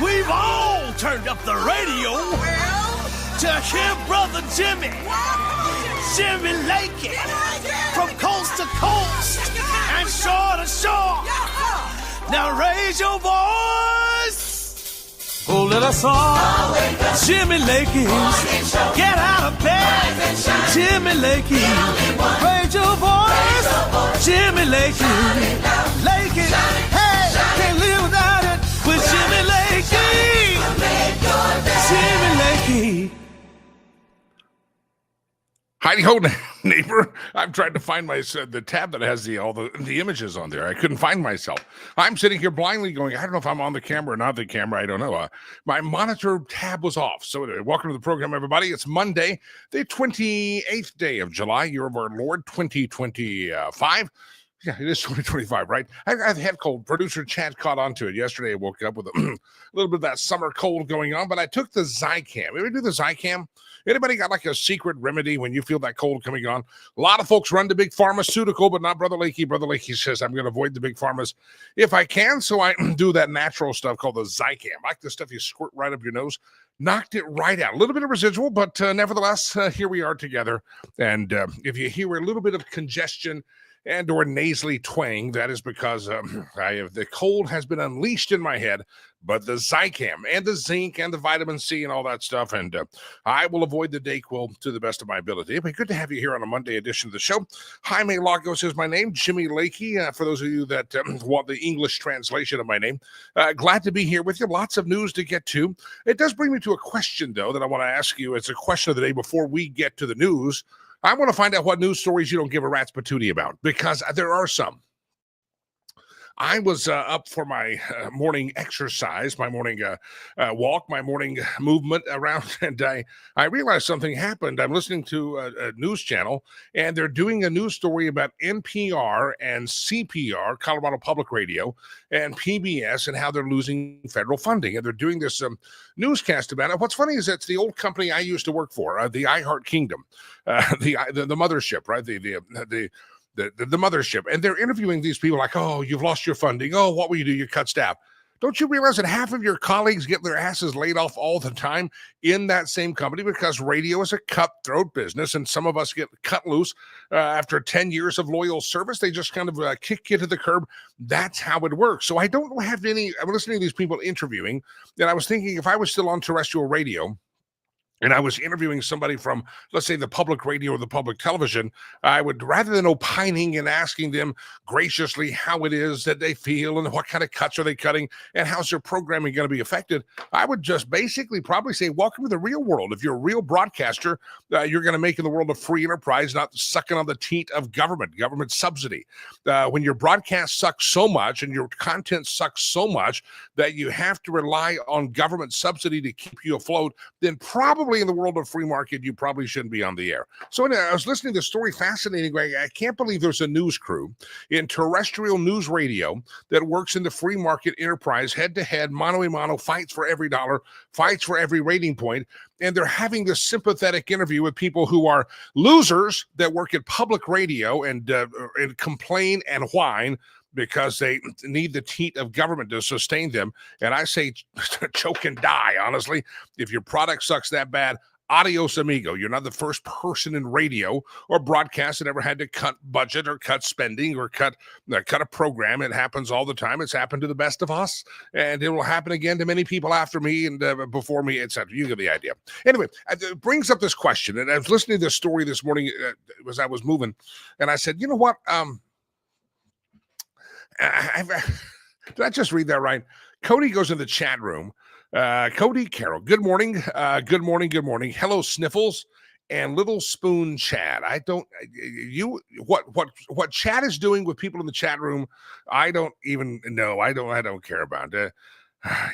We've all turned up the radio to hear Brother Jimmy, Jimmy Lakey, from coast to coast and shore to shore. Now raise your voice. Oh, let us all, Jimmy Lakey, get out of bed. Jimmy Lakey, raise your voice. Jimmy Lakey, Lakey, hey, can't live without it with Jimmy Lakey. Jimmy Lakey. Heidi ho, neighbor. I'm trying to find the tab that has all the images on there. I couldn't find myself. I'm sitting here blindly going, I don't know if I'm on the camera or not the camera. I don't know. My monitor tab was off. So anyway, welcome to the program, everybody. It's Monday, the 28th day of July, year of our Lord, 2025. Yeah, it is 2025, right? I've had cold. Producer Chad caught on to it yesterday. I woke up with a little bit of that summer cold going on, but I took the Zicam. Ever do the Zicam? Anybody got like a secret remedy when you feel that cold coming on? A lot of folks run to big pharmaceutical, but not Brother Lakey. Brother Lakey says, I'm going to avoid the big pharmas if I can, so I do that natural stuff called the Zicam. Like the stuff you squirt right up your nose. Knocked it right out. A little bit of residual, but nevertheless, here we are together. And if you hear a little bit of congestion and or nasally twang, that is because the cold has been unleashed in my head, but the Zicam and the zinc and the vitamin C and all that stuff, and I will avoid the Dayquil to the best of my ability. Anyway, good to have you here on a Monday edition of the show. Jaime Lagos is my name, Jimmy Lakey, for those of you that want the English translation of my name. Glad to be here with you. Lots of news to get to. It does bring me to a question, though, that I want to ask you. It's a question of the day before we get to the news. I want to find out what news stories you don't give a rat's patootie about, because there are some. I was up for my morning exercise, my morning walk, my morning movement around, and I realized something happened. I'm listening to a news channel, and they're doing a news story about NPR and CPR, Colorado Public Radio, and PBS, and how they're losing federal funding. And they're doing this newscast about it. What's funny is it's the old company I used to work for, the iHeart Kingdom, the mothership, right? The mothership, and they're interviewing these people like, oh, you've lost your funding. Oh, what will you do? You cut staff. Don't you realize that half of your colleagues get their asses laid off all the time in that same company because radio is a cutthroat business, and some of us get cut loose after 10 years of loyal service. They just kind of kick you to the curb. That's how it works. So I don't have any. I'm listening to these people interviewing, and I was thinking if I was still on terrestrial radio, and I was interviewing somebody from, let's say, the public radio or the public television, I would, rather than opining and asking them graciously how it is that they feel and what kind of cuts are they cutting and how's their programming going to be affected, I would just basically probably say, welcome to the real world. If you're a real broadcaster, you're going to make in the world a free enterprise, not sucking on the teat of government subsidy. When your broadcast sucks so much and your content sucks so much that you have to rely on government subsidy to keep you afloat, then probably in the world of free market, you probably shouldn't be on the air. So anyway, I was listening to the story, fascinating. I can't believe there's a news crew in terrestrial news radio that works in the free market enterprise, head-to-head, mano-a-mano, fights for every dollar, fights for every rating point, and they're having this sympathetic interview with people who are losers that work at public radio and complain and whine because they need the teat of government to sustain them. And I say, choke and die, honestly. If your product sucks that bad, adios, amigo. You're not the first person in radio or broadcast that ever had to cut budget or cut spending or cut a program. It happens all the time. It's happened to the best of us, and it will happen again to many people after me and before me, etc. You get the idea. Anyway, it brings up this question, and I was listening to this story this morning as I was moving, and I said, you know what? Did I just read that right? Cody goes in the chat room. Cody Carroll, good morning. Good morning. Hello, Sniffles and Little Spoon Chad. What Chad is doing with people in the chat room, I don't even know. I don't care about it.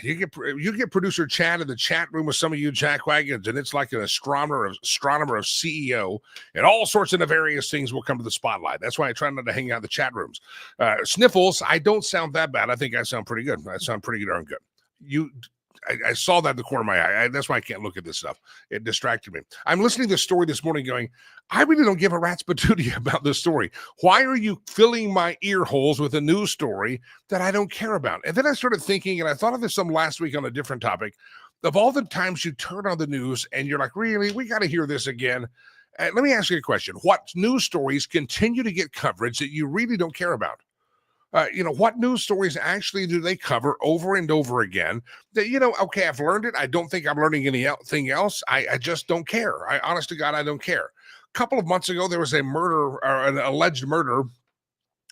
You get producer Chad in the chat room with some of you jackwagons, and it's like an astronomer of CEO, and all sorts of nefarious things will come to the spotlight. That's why I try not to hang out in the chat rooms. Sniffles, I don't sound that bad. I think I sound pretty good. I sound pretty darn good. I saw that in the corner of my eye. That's why I can't look at this stuff. It distracted me. I'm listening to this story this morning going, I really don't give a rat's patootie about this story. Why are you filling my ear holes with a news story that I don't care about? And then I started thinking, and I thought of this some last week on a different topic, of all the times you turn on the news and you're like, really, we got to hear this again. Let me ask you a question. What news stories continue to get coverage that you really don't care about? What news stories actually do they cover over and over again that, okay, I've learned it. I don't think I'm learning anything else. I just don't care. Honest to God, I don't care. A couple of months ago, there was a murder or an alleged murder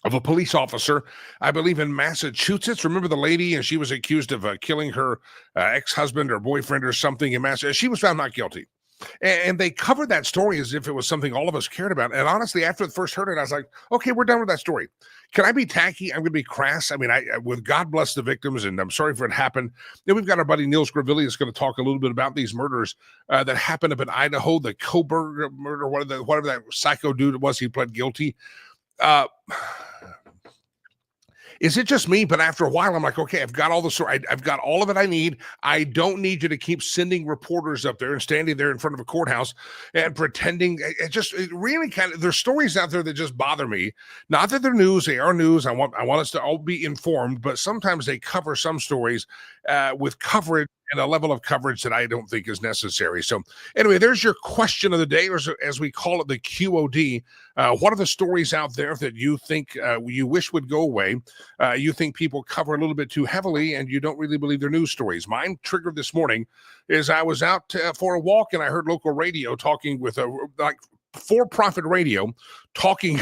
of a police officer, I believe in Massachusetts. Remember the lady, and she was accused of killing her ex-husband or boyfriend or something in Massachusetts. She was found not guilty. And they covered that story as if it was something all of us cared about. And honestly, after I first heard it, I was like, okay, we're done with that story. Can I be tacky? I'm going to be crass. I mean, with God bless the victims, and I'm sorry for it happened. Then we've got our buddy Neil Scrivilli is going to talk a little bit about these murders that happened up in Idaho, the Coburg murder, whatever that psycho dude was, he pled guilty. Is it just me? But after a while, I'm like, okay, I've got all the story. I've got all of it I need. I don't need you to keep sending reporters up there and standing there in front of a courthouse and pretending. It really there's stories out there that just bother me. Not that they're news. They are news. I want us to all be informed, but sometimes they cover some stories with coverage and a level of coverage that I don't think is necessary. So anyway, there's your question of the day, or as we call it, the QOD. What are the stories out there that you think you wish would go away? You think people cover a little bit too heavily, and you don't really believe their news stories. Mine triggered this morning is I was out for a walk, and I heard local radio talking with for-profit radio talking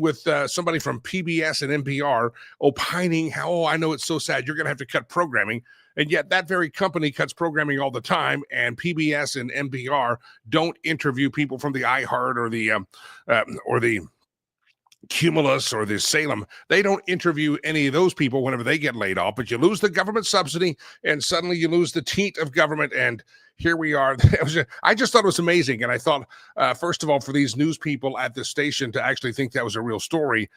with somebody from PBS and NPR, opining how, I know it's so sad, you're going to have to cut programming. And yet that very company cuts programming all the time, and PBS and NPR don't interview people from the iHeart or the Cumulus or the Salem. They don't interview any of those people whenever they get laid off, but you lose the government subsidy, and suddenly you lose the teat of government, and here we are. I just thought it was amazing. And I thought, first of all, for these news people at the station to actually think that was a real story,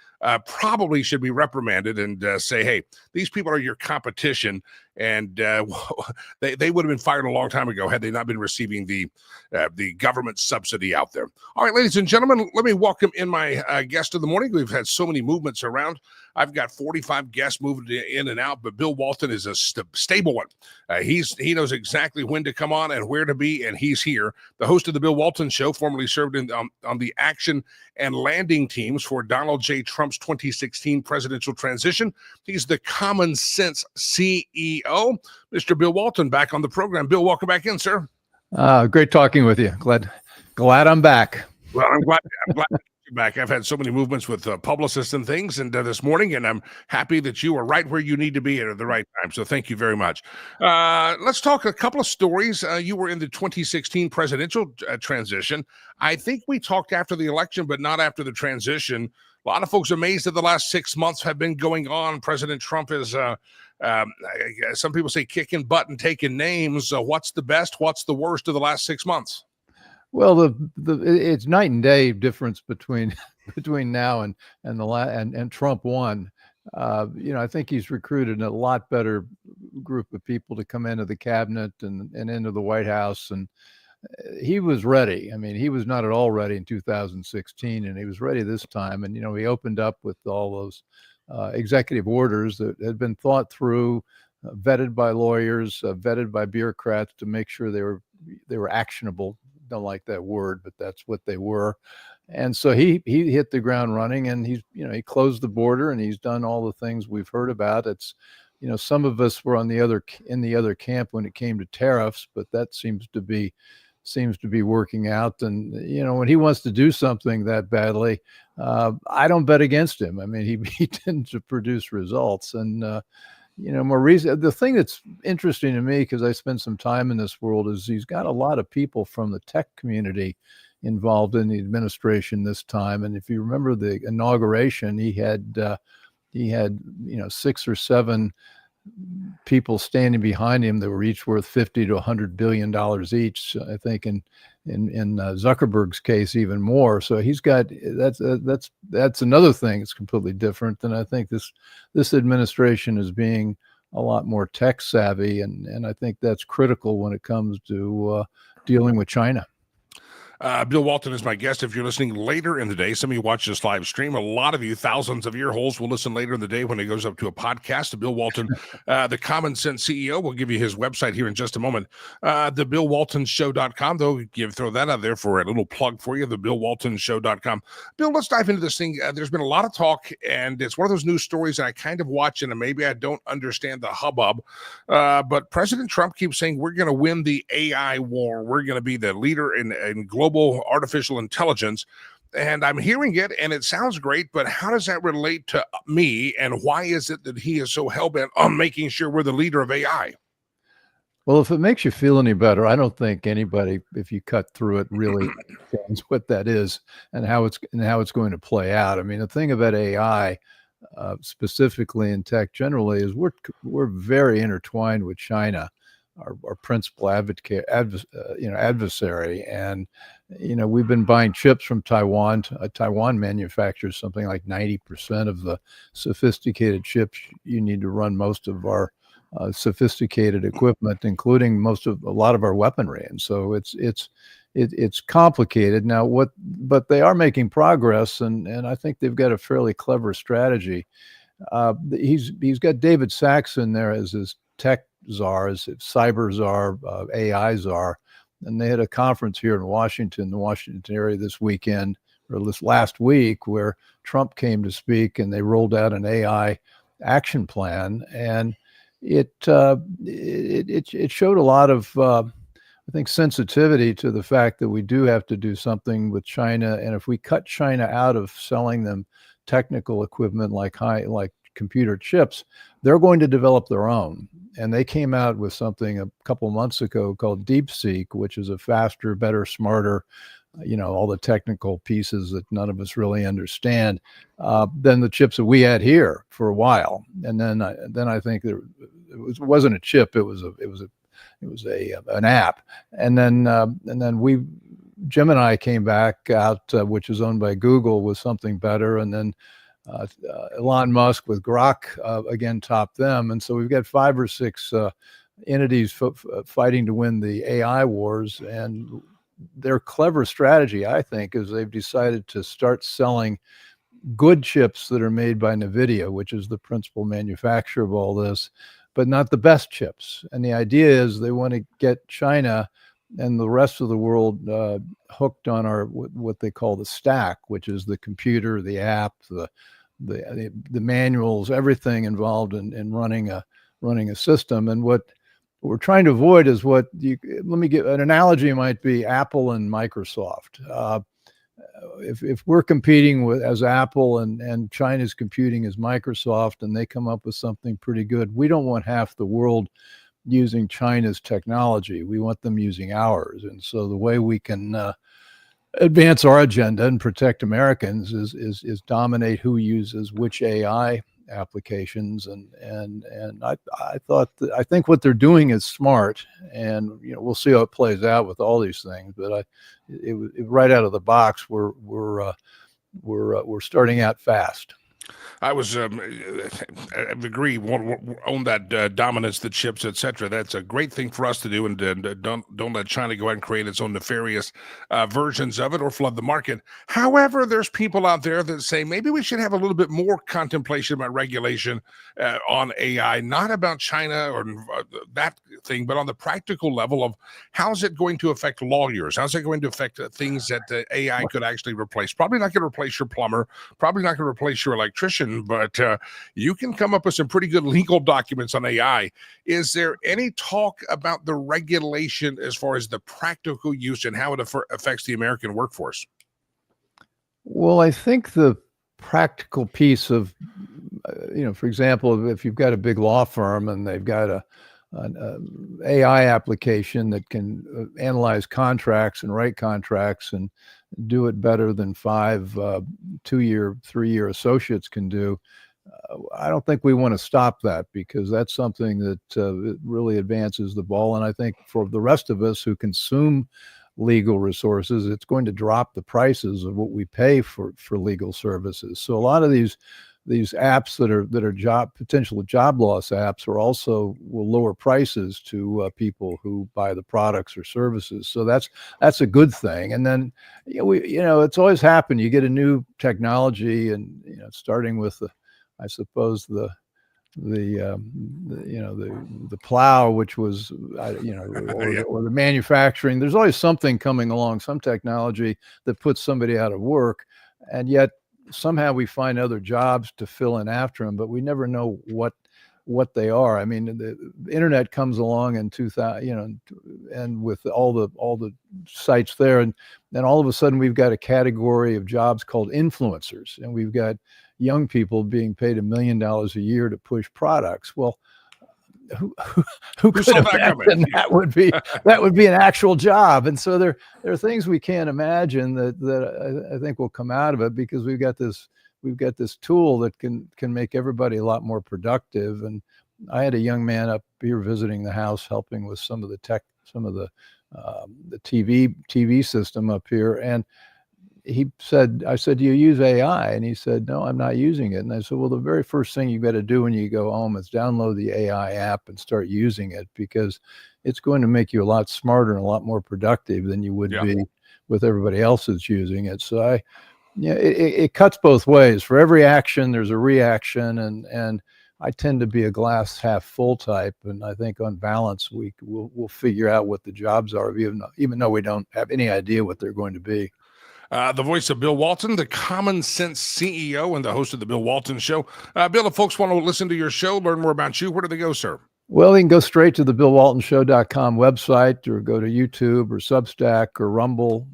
probably should be reprimanded and say, hey, these people are your competition. And they would have been fired a long time ago had they not been receiving the government subsidy out there. All right, ladies and gentlemen, let me welcome in my guest of the morning. We've had so many movements around. I've got 45 guests moving in and out, but Bill Walton is a stable one. He knows exactly when to come on and where to be, and he's here. The host of the Bill Walton Show, formerly served on the action and landing teams for Donald J. Trump's 2016 presidential transition. He's the Common Sense CEO, Mr. Bill Walton, back on the program. Bill, welcome back in, sir. Great talking with you. Glad I'm back. Well, I'm glad you're back. I've had so many movements with publicists and things, and this morning, and I'm happy that you are right where you need to be at the right time. So thank you very much. Let's talk a couple of stories. You were in the 2016 presidential transition. I think we talked after the election, but not after the transition. A lot of folks are amazed that the last 6 months have been going on. President Trump is, some people say, kicking butt and taking names. What's the best? What's the worst of the last 6 months? Well, it's night and day difference between now and Trump won. I think he's recruited a lot better group of people to come into the cabinet and into the White House, and he was ready. I mean, he was not at all ready in 2016, and he was ready this time. And he opened up with all those executive orders that had been thought through, vetted by lawyers, vetted by bureaucrats to make sure they were actionable. Don't like that word, but that's what they were. And so he hit the ground running, and he closed the border, and he's done all the things we've heard about. It's, some of us were in the other camp when it came to tariffs, but that seems to be working out. And when he wants to do something that badly, I don't bet against him. I mean, he tends to produce results. And more reason. The thing that's interesting to me, because I spent some time in this world, is he's got a lot of people from the tech community involved in the administration this time. And if you remember the inauguration, he had 6 or 7 people standing behind him that were each worth $50 to $100 billion each. I think in Zuckerberg's case, even more. So he's got that's another thing. It's completely different. And I think this administration is being a lot more tech savvy, and I think that's critical when it comes to dealing with China. Bill Walton is my guest. If you're listening later in the day, some of you watch this live stream. A lot of you, thousands of ear holes, will listen later in the day when it goes up to a podcast. Bill Walton, the Common Sense CEO, will give you his website here in just a moment. The BillWaltonShow.com, though, throw that out there for a little plug for you, the BillWaltonShow.com. Bill, let's dive into this thing. There's been a lot of talk, and it's one of those news stories that I kind of watch, and maybe I don't understand the hubbub. But President Trump keeps saying we're going to win the AI war. We're going to be the leader in global artificial intelligence, and I'm hearing it and it sounds great, but how does that relate to me, and why is it that he is so hell-bent on making sure we're the leader of AI? Well, if it makes you feel any better, I don't think anybody, if you cut through it, really understands what that is and how it's going to play out. I mean, the thing about AI, specifically in tech generally, is we're very intertwined with China, our principal adversary, and we've been buying chips from Taiwan. Taiwan manufactures something like 90% of the sophisticated chips you need to run most of our sophisticated equipment, including a lot of our weaponry. And so it's complicated now. But they are making progress, and I think they've got a fairly clever strategy. He's got David Sachs in there as his tech czar, as cyber czar, AI czar, and they had a conference here in the Washington area this weekend, or this last week, where Trump came to speak, and they rolled out an AI action plan, and it showed a lot of I think sensitivity to the fact that we do have to do something with China, and if we cut China out of selling them technical equipment like computer chips, they're going to develop their own. And they came out with something a couple months ago called DeepSeek, which is a faster, better, smarter, all the technical pieces that none of us really understand, than the chips that we had here for a while. And then I think it wasn't a chip; it was an app. And then Gemini came back out, which is owned by Google, with something better, and then Elon Musk with Grok again topped them, and so we've got 5 or 6 entities fighting to win the AI wars. And their clever strategy, I think, is they've decided to start selling good chips that are made by NVIDIA, which is the principal manufacturer of all this, but not the best chips. And the idea is they want to get China and the rest of the world hooked on what they call the stack, which is the computer, the app, the manuals, everything involved in running a system. And what we're trying to avoid is let me give an analogy. Might be Apple and Microsoft. If we're competing as Apple and China's competing as Microsoft, and they come up with something pretty good, we don't want half the world using China's technology. We want them using ours. And so the way we can advance our agenda and protect Americans is dominate who uses which AI applications. And I think what they're doing is smart, and we'll see how it plays out with all these things. But right out of the box, we're starting out fast. I agree. Own that dominance, the chips, etc. That's a great thing for us to do, and don't let China go out and create its own nefarious versions of it or flood the market. However, there's people out there that say maybe we should have a little bit more contemplation about regulation on AI, not about China or that thing, but on the practical level of how's it going to affect lawyers? How's it going to affect things that AI could actually replace? Probably not going to replace your plumber, probably not going to replace your electrician, but you can come up with some pretty good legal documents on AI. Is there any talk about the regulation as far as the practical use and how it affects the American workforce? Well, I think the practical piece of, for example, if you've got a big law firm and they've got an AI application that can analyze contracts and write contracts and do it better than 5 2-year, 3-year associates can do, I don't think we want to stop that, because that's something that really advances the ball. And I think for the rest of us who consume legal resources, it's going to drop the prices of what we pay for legal services. So a lot of these these apps that are potential job loss apps will lower prices to people who buy the products or services. So that's a good thing. And then it's always happened. You get a new technology, and starting with I suppose the plow, which was or the manufacturing. There's always something coming along, some technology that puts somebody out of work, and yet somehow we find other jobs to fill in after them, but we never know what they are. I mean, the internet comes along in 2000, and with all the sites there, and then all of a sudden we've got a category of jobs called influencers, and we've got young people being paid $1 million a year to push products. Well, who could imagine that would be an actual job? And so there are things we can't imagine that I think will come out of it, because we've got this tool that can make everybody a lot more productive. And I had a young man up here visiting the house, helping with some of the tech, some of the TV system up here, and I said, do you use AI? And he said, no, I'm not using it. And I said, well, the very first thing you've got to do when you go home is download the AI app and start using it, because it's going to make you a lot smarter and a lot more productive than you would be with everybody else that's using it. So it cuts both ways. For every action, there's a reaction, and I tend to be a glass half full type. And I think on balance, we'll figure out what the jobs are, even though we don't have any idea what they're going to be. The voice of Bill Walton, the Common Sense CEO and the host of the Bill Walton Show. Bill, if folks want to listen to your show, learn more about you, where do they go, sir? Well, they can go straight to the BillWaltonShow.com website, or go to YouTube or Substack or Rumble.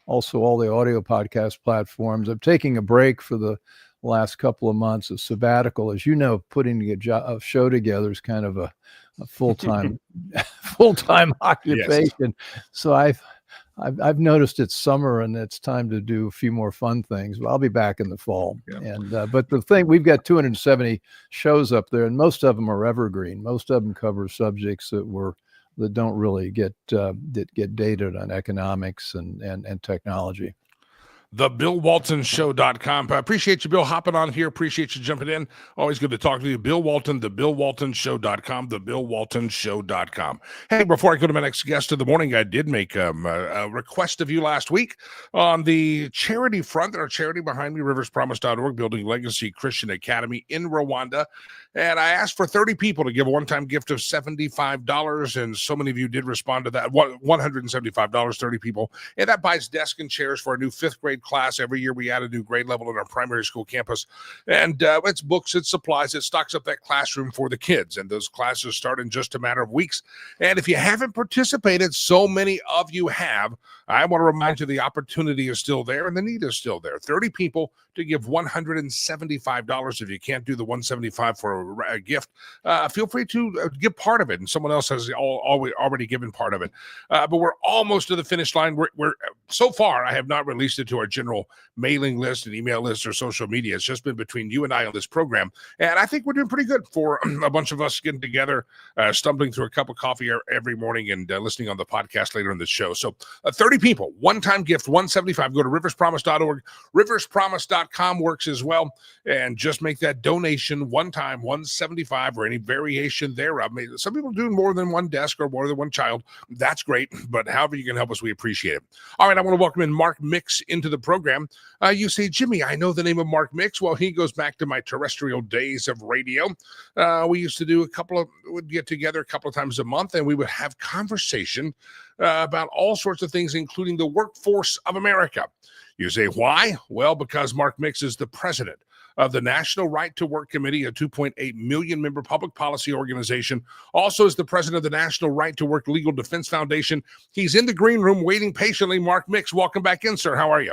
Also, all the audio podcast platforms. I'm taking a break for the last couple of months, a sabbatical. As you know, putting a show together is kind of a full-time occupation. Yes. So I've noticed it's summer and it's time to do a few more fun things. But I'll be back in the fall. Yeah. And but the thing, we've got 270 shows up there, and most of them are evergreen. Most of them cover subjects that don't really get dated on economics and technology. TheBillWaltonShow.com. I appreciate you, Bill, hopping on here. Appreciate you jumping in. Always good to talk to you. Bill Walton, TheBillWaltonShow.com, TheBillWaltonShow.com. Hey, before I go to my next guest of the morning, I did make a request of you last week on the charity front. Our charity behind me, RiversPromise.org, Building Legacy Christian Academy in Rwanda. And I asked for 30 people to give a one-time gift of $75, and so many of you did respond to that. $175, 30 people. And that buys desks and chairs for a new 5th grade class. Every year we add a new grade level in our primary school campus. And it's books, it's supplies, it stocks up that classroom for the kids. And those classes start in just a matter of weeks. And if you haven't participated, so many of you have, I want to remind you the opportunity is still there and the need is still there. 30 people to give $175. If you can't do the $175 for a gift, feel free to give part of it, and someone else has already given part of it. But we're almost to the finish line. We're so far, I have not released it to our general mailing list and email list or social media. It's just been between you and I on this program, and I think we're doing pretty good for a bunch of us getting together, stumbling through a cup of coffee every morning and listening on the podcast later in the show. So 30 people, one-time gift, $175. Go to RiversPromise.org. RiversPromise.com works as well, and just make that donation one time, $175, or any variation thereof. Some people do more than one desk or more than one child. That's great, but however you can help us, we appreciate it. All right, I want to welcome in Mark Mix into the program. You say, Jimmy, I know the name of Mark Mix. Well, he goes back to my terrestrial days of radio. We used to would get together a couple of times a month, and we would have conversation about all sorts of things, including the workforce of America. You say, why? Well, because Mark Mix is the president of the National Right to Work Committee, a 2.8 million member public policy organization. Also is the president of the National Right to Work Legal Defense Foundation. He's in the green room waiting patiently. Mark Mix, welcome back in, sir. How are you?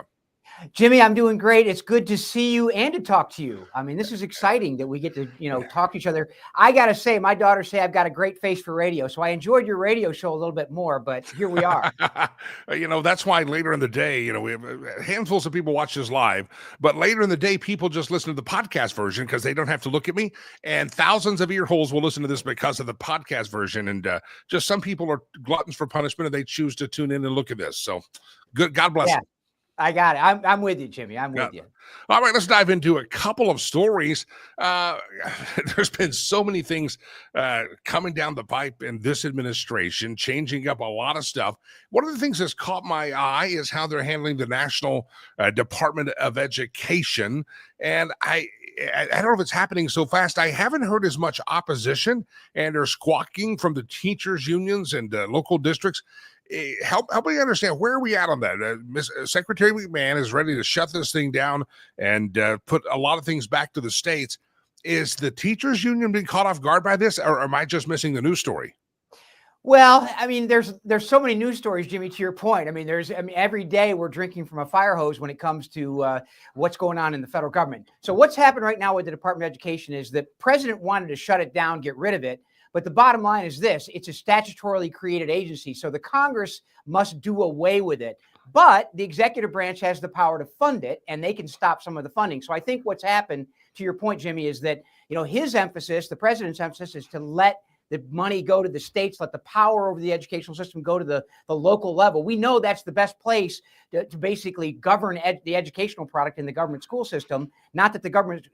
Jimmy, I'm doing great. It's good to see you and to talk to you. I mean, this is exciting that we get to, talk to each other. I got to say, my daughters say I've got a great face for radio. So I enjoyed your radio show a little bit more, but here we are. That's why later in the day, we have handfuls of people watch this live, but later in the day, people just listen to the podcast version because they don't have to look at me, and thousands of ear holes will listen to this because of the podcast version. And just some people are gluttons for punishment and they choose to tune in and look at this. So good. God bless them. I got it. I'm with you, Jimmy. I'm with you. All right, let's dive into a couple of stories. There's been so many things coming down the pipe in this administration, changing up a lot of stuff. One of the things that's caught my eye is how they're handling the National Department of Education. And I don't know if it's happening so fast. I haven't heard as much opposition and or squawking from the teachers' unions and local districts. Help me understand, where are we at on that? Secretary McMahon is ready to shut this thing down and put a lot of things back to the states. Is the teachers union being caught off guard by this, or am I just missing the news story? Well, I mean, there's so many news stories, Jimmy, to your point. I mean, every day we're drinking from a fire hose when it comes to what's going on in the federal government. So what's happened right now with the Department of Education is the president wanted to shut it down, get rid of it. But the bottom line is this: it's a statutorily created agency. So the Congress must do away with it. But the executive branch has the power to fund it, and they can stop some of the funding. So I think what's happened, to your point, Jimmy, is that, his emphasis, the president's emphasis, is to let the money go to the states, let the power over the educational system go to the local level. We know that's the best place to basically govern the educational product in the government school system. Not that the government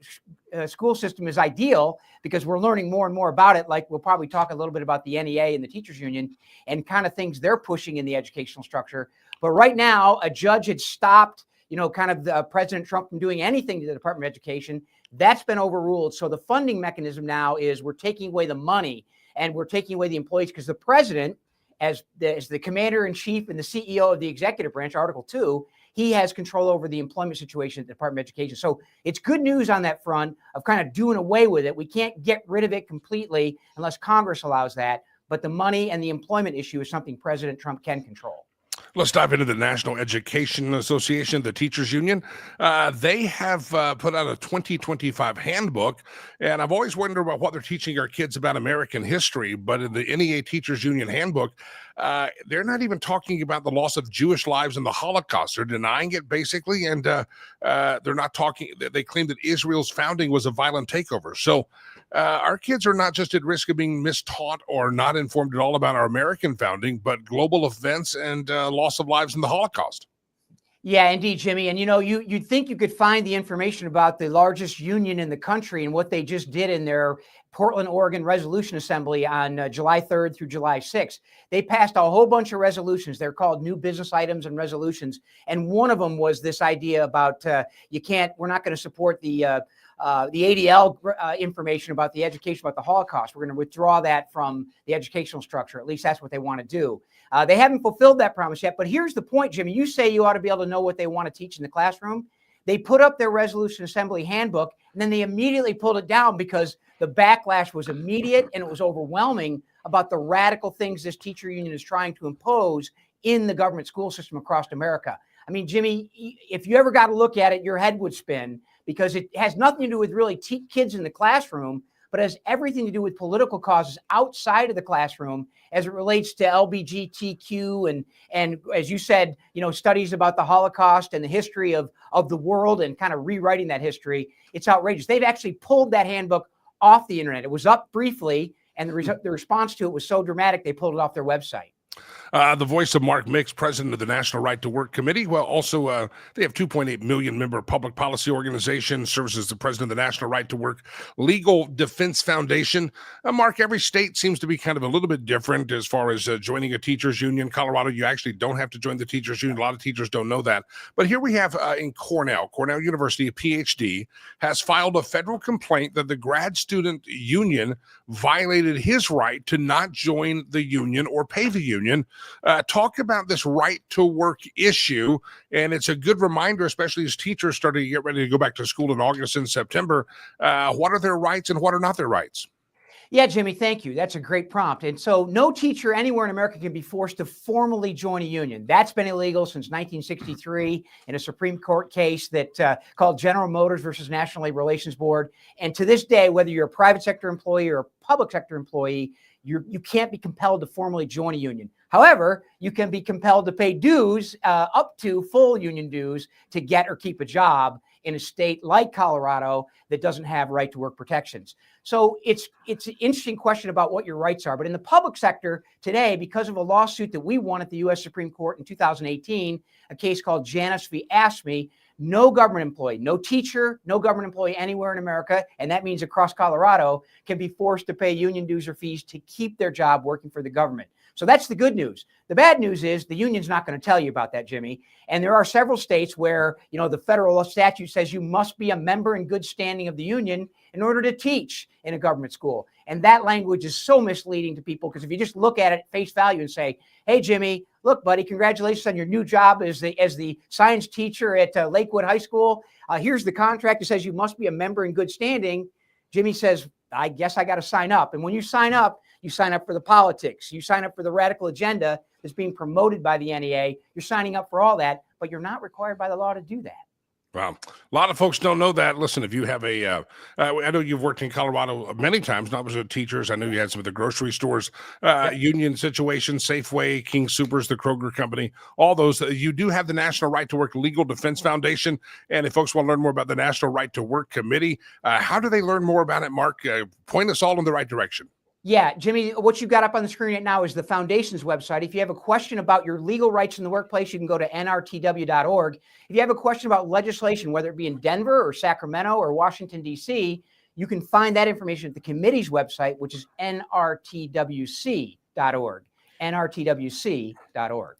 school system is ideal, because we're learning more and more about it. Like, we'll probably talk a little bit about the NEA and the teachers union and kind of things they're pushing in the educational structure. But right now, a judge had stopped, kind of President Trump from doing anything to the Department of Education. That's been overruled. So the funding mechanism now is we're taking away the money and we're taking away the employees, because the president, as the commander in chief and the CEO of the executive branch, Article 2, he has control over the employment situation at the Department of Education. So it's good news on that front of kind of doing away with it. We can't get rid of it completely unless Congress allows that. But the money and the employment issue is something President Trump can control. Let's dive into the National Education Association, the teachers union. They have put out a 2025 handbook, and I've always wondered about what they're teaching our kids about American history. But in the NEA Teachers Union handbook, they're not even talking about the loss of Jewish lives in the Holocaust. They're denying it, basically, and they're not talking. They claim that Israel's founding was a violent takeover. So our kids are not just at risk of being mistaught or not informed at all about our American founding, but global events and loss of lives in the Holocaust. Yeah, indeed, Jimmy. And, you'd think you could find the information about the largest union in the country and what they just did in their Portland, Oregon Resolution Assembly on July 3rd through July 6th. They passed a whole bunch of resolutions. They're called new business items and resolutions. And one of them was this idea about we're not going to support the ADL information about the education about the Holocaust. We're going to withdraw that from the educational structure. At least that's what they want to do. They haven't fulfilled that promise yet. But here's the point, Jimmy. You say you ought to be able to know what they want to teach in the classroom. They put up their resolution assembly handbook, and then they immediately pulled it down because the backlash was immediate and it was overwhelming about the radical things this teacher union is trying to impose in the government school system across America. I mean, Jimmy, if you ever got to look at it, your head would spin, because it has nothing to do with really kids in the classroom, but has everything to do with political causes outside of the classroom as it relates to LGBTQ and as you said, studies about the Holocaust and the history of the world and kind of rewriting that history. It's outrageous. They've actually pulled that handbook off the internet. It was up briefly, and the response to it was so dramatic, they pulled it off their website. The voice of Mark Mix, president of the National Right to Work Committee. Well, also, they have 2.8 million member public policy organization, serves as the president of the National Right to Work Legal Defense Foundation. Mark, every state seems to be kind of a little bit different as far as joining a teachers union. Colorado, you actually don't have to join the teachers union. A lot of teachers don't know that. But here we have in Cornell University, a PhD, has filed a federal complaint that the grad student union violated his right to not join the union or pay the union. Talk about this right to work issue. And it's a good reminder, especially as teachers starting to get ready to go back to school in August and September. What are their rights and what are not their rights? Yeah, Jimmy, thank you. That's a great prompt. And so no teacher anywhere in America can be forced to formally join a union. That's been illegal since 1963 in a Supreme Court case that called General Motors versus National Labor Relations Board. And to this day, whether you're a private sector employee or a public sector employee, you can't be compelled to formally join a union. However, you can be compelled to pay dues up to full union dues to get or keep a job in a state like Colorado that doesn't have right to work protections. So it's an interesting question about what your rights are. But in the public sector today, because of a lawsuit that we won at the U.S. Supreme Court in 2018, a case called Janus v. AFSCME, no government employee, no teacher, no government employee anywhere in America, and that means across Colorado, can be forced to pay union dues or fees to keep their job working for the government. So that's the good news. The bad news is the union's not going to tell you about that, Jimmy. And there are several states where, the federal statute says you must be a member in good standing of the union in order to teach in a government school. And that language is so misleading to people, because if you just look at it at face value and say, hey, Jimmy, look, buddy, congratulations on your new job as the science teacher at Lakewood High School. Here's the contract that says you must be a member in good standing. Jimmy says, I guess I got to sign up. And when you sign up for the politics. You sign up for the radical agenda that's being promoted by the NEA. You're signing up for all that, but you're not required by the law to do that. Wow. A lot of folks don't know that. Listen, if you have I know you've worked in Colorado many times, not just with teachers. I know you had some of the grocery stores, union situation, Safeway, King Soopers, the Kroger Company, all those. You do have the National Right to Work Legal Defense Foundation. And if folks want to learn more about the National Right to Work Committee, how do they learn more about it, Mark? Point us all in the right direction. Yeah, Jimmy, what you've got up on the screen right now is the foundation's website. If you have a question about your legal rights in the workplace, you can go to nrtw.org. If you have a question about legislation, whether it be in Denver or Sacramento or Washington, D.C., you can find that information at the committee's website, which is nrtwc.org, nrtwc.org.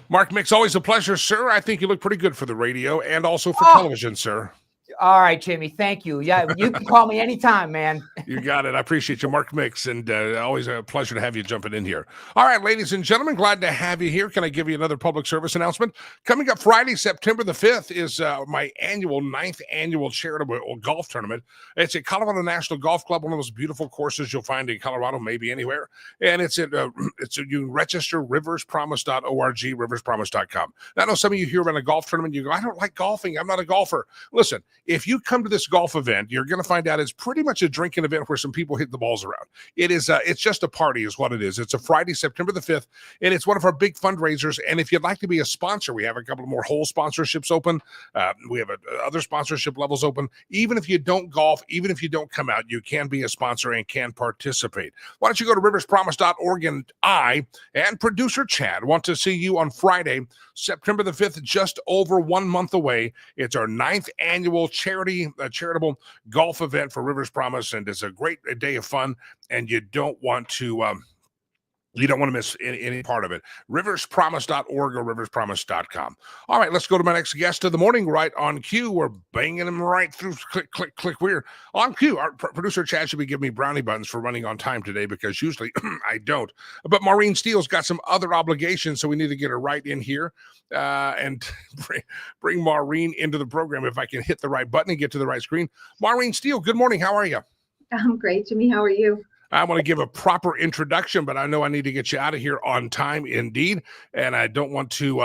Mark Mix, always a pleasure, sir. I think you look pretty good for the radio and also for television, sir. All right, Jimmy. Thank you. Yeah, you can call me anytime, man. You got it. I appreciate you, Mark Mix, and always a pleasure to have you jumping in here. All right, ladies and gentlemen, glad to have you here. Can I give you another public service announcement? Coming up Friday, September the 5th, is my 9th annual charitable golf tournament. It's at Colorado National Golf Club, one of those beautiful courses you'll find in Colorado, maybe anywhere. And it's at you can register riverspromise.org, riverspromise.com. Now, I know some of you hear about a golf tournament, you go, I don't like golfing. I'm not a golfer. Listen, if you come to this golf event, you're going to find out it's pretty much a drinking event where some people hit the balls around. It's just a party is what it is. It's a Friday, September the 5th, and it's one of our big fundraisers. And if you'd like to be a sponsor, we have a couple more whole sponsorships open. We have other sponsorship levels open. Even if you don't golf, even if you don't come out, you can be a sponsor and can participate. Why don't you go to riverspromise.org, and I and producer Chad want to see you on Friday, September the 5th, just over 1 month away. It's our 9th annual charitable golf event for Rivers Promise, and it's a great day of fun, and you don't want to miss any part of it. Riverspromise.org or riverspromise.com. All right, let's go to my next guest of the morning, right on cue. We're banging them right through. Click, click, click. We're on cue. Our producer Chad should be giving me brownie buttons for running on time today, because usually I don't. But Maureen Steele's got some other obligations, so we need to get her right in here and bring Maureen into the program. If I can hit the right button and get to the right screen. Maureen Steele, good morning. How are you? I'm great, Jimmy. How are you? I want to give a proper introduction, but I know I need to get you out of here on time, indeed, and I don't want to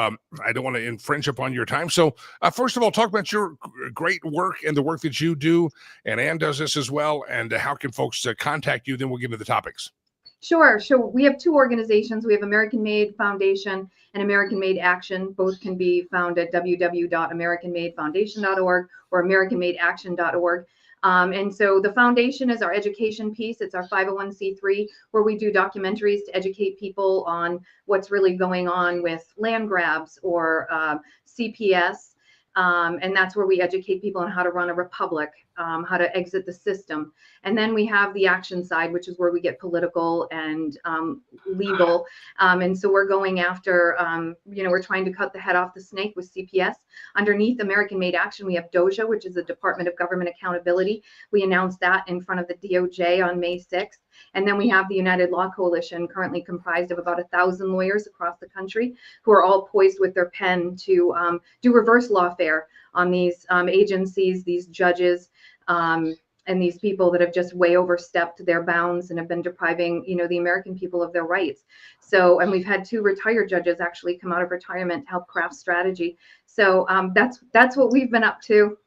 infringe upon your time. So, first of all, talk about your great work and the work that you do, and Ann does this as well. And how can folks contact you? Then we'll get into the topics. Sure. So we have two organizations. We have American Made Foundation and American Made Action. Both can be found at www.americanmadefoundation.org or americanmadeaction.org. And so the foundation is our education piece. It's our 501c3, where we do documentaries to educate people on what's really going on with land grabs or CPS. And that's where we educate people on how to run a republic, how to exit the system. And then we have the action side, which is where we get political and legal. And so we're going after, we're trying to cut the head off the snake with CPS. Underneath American Made Action, we have DOJA, which is the Department of Government Accountability. We announced that in front of the DOJ on May 6th. And then we have the United Law Coalition, currently comprised of about 1,000 lawyers across the country, who are all poised with their pen to do reverse lawfare on these agencies, these judges, and these people that have just way overstepped their bounds and have been depriving, the American people of their rights. So, and we've had 2 retired judges actually come out of retirement to help craft strategy. So that's what we've been up to.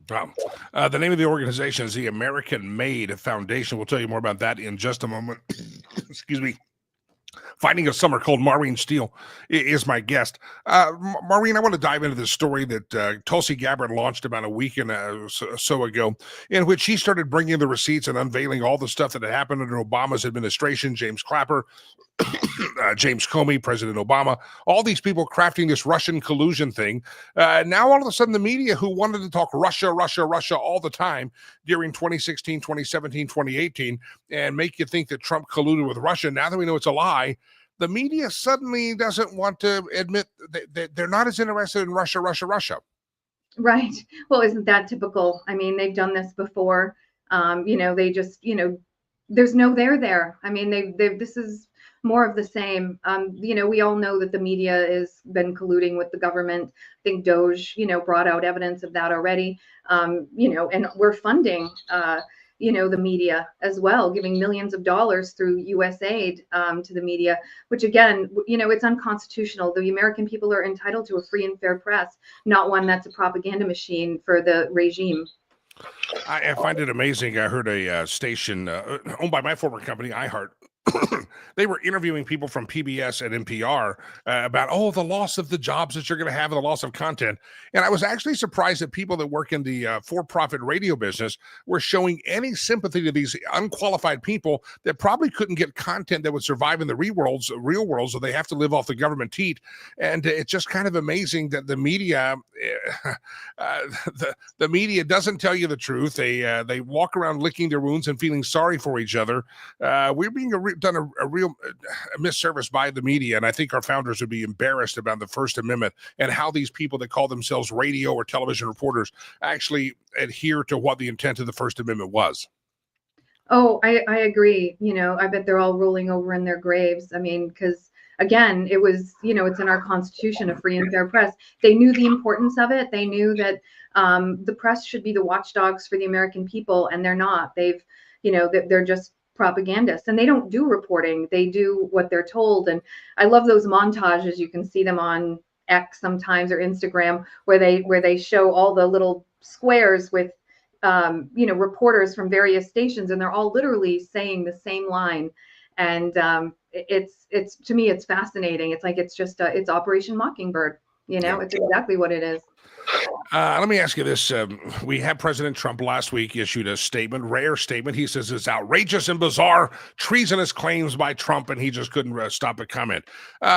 Wow. The name of the organization is the American Made Foundation. We'll tell you more about that in just a moment. Excuse me. Fighting a summer cold, Maureen Steele is my guest. Maureen, I want to dive into this story that Tulsi Gabbard launched about a week and so ago, in which she started bringing the receipts and unveiling all the stuff that had happened under Obama's administration. James Clapper, James Comey, President Obama, all these people crafting this Russian collusion thing. Now, all of a sudden, the media who wanted to talk Russia, Russia, Russia all the time during 2016, 2017, 2018, and make you think that Trump colluded with Russia, now that we know it's a lie, the media suddenly doesn't want to admit that they're not as interested in Russia, Russia, Russia. Right. Well, isn't that typical? I mean, they've done this before. They just, there's no there. I mean, this is more of the same. We all know that the media has been colluding with the government. I think Doge, brought out evidence of that already. And we're funding, the media as well, giving millions of dollars through USAID to the media, which again, it's unconstitutional. The American people are entitled to a free and fair press, not one that's a propaganda machine for the regime. I find it amazing. I heard a station owned by my former company, iHeart. They were interviewing people from PBS and NPR about, the loss of the jobs that you're going to have and the loss of content. And I was actually surprised that people that work in the for-profit radio business were showing any sympathy to these unqualified people that probably couldn't get content that would survive in the real world, so they have to live off the government teat. And it's just kind of amazing that the media, the media doesn't tell you the truth. They walk around licking their wounds and feeling sorry for each other. We're being done a real misservice by the media, and I think our founders would be embarrassed about the First Amendment and how these people that call themselves radio or television reporters actually adhere to what the intent of the First Amendment was. Oh, I agree. I bet they're all rolling over in their graves. I mean, because again, it was, it's in our Constitution, a free and fair press. They knew the importance of it. They knew that the press should be the watchdogs for the American people, and they're not. They're just propagandists, and they don't do reporting. They do what they're told. And I love those montages. You can see them on X sometimes or Instagram, where they show all the little squares with reporters from various stations, and they're all literally saying the same line. And it's to me, it's fascinating. It's like it's Operation Mockingbird. It's exactly what it is. Let me ask you this. We had President Trump last week issued a rare statement. He says it's outrageous and bizarre, treasonous claims by Trump, and he just couldn't stop a comment.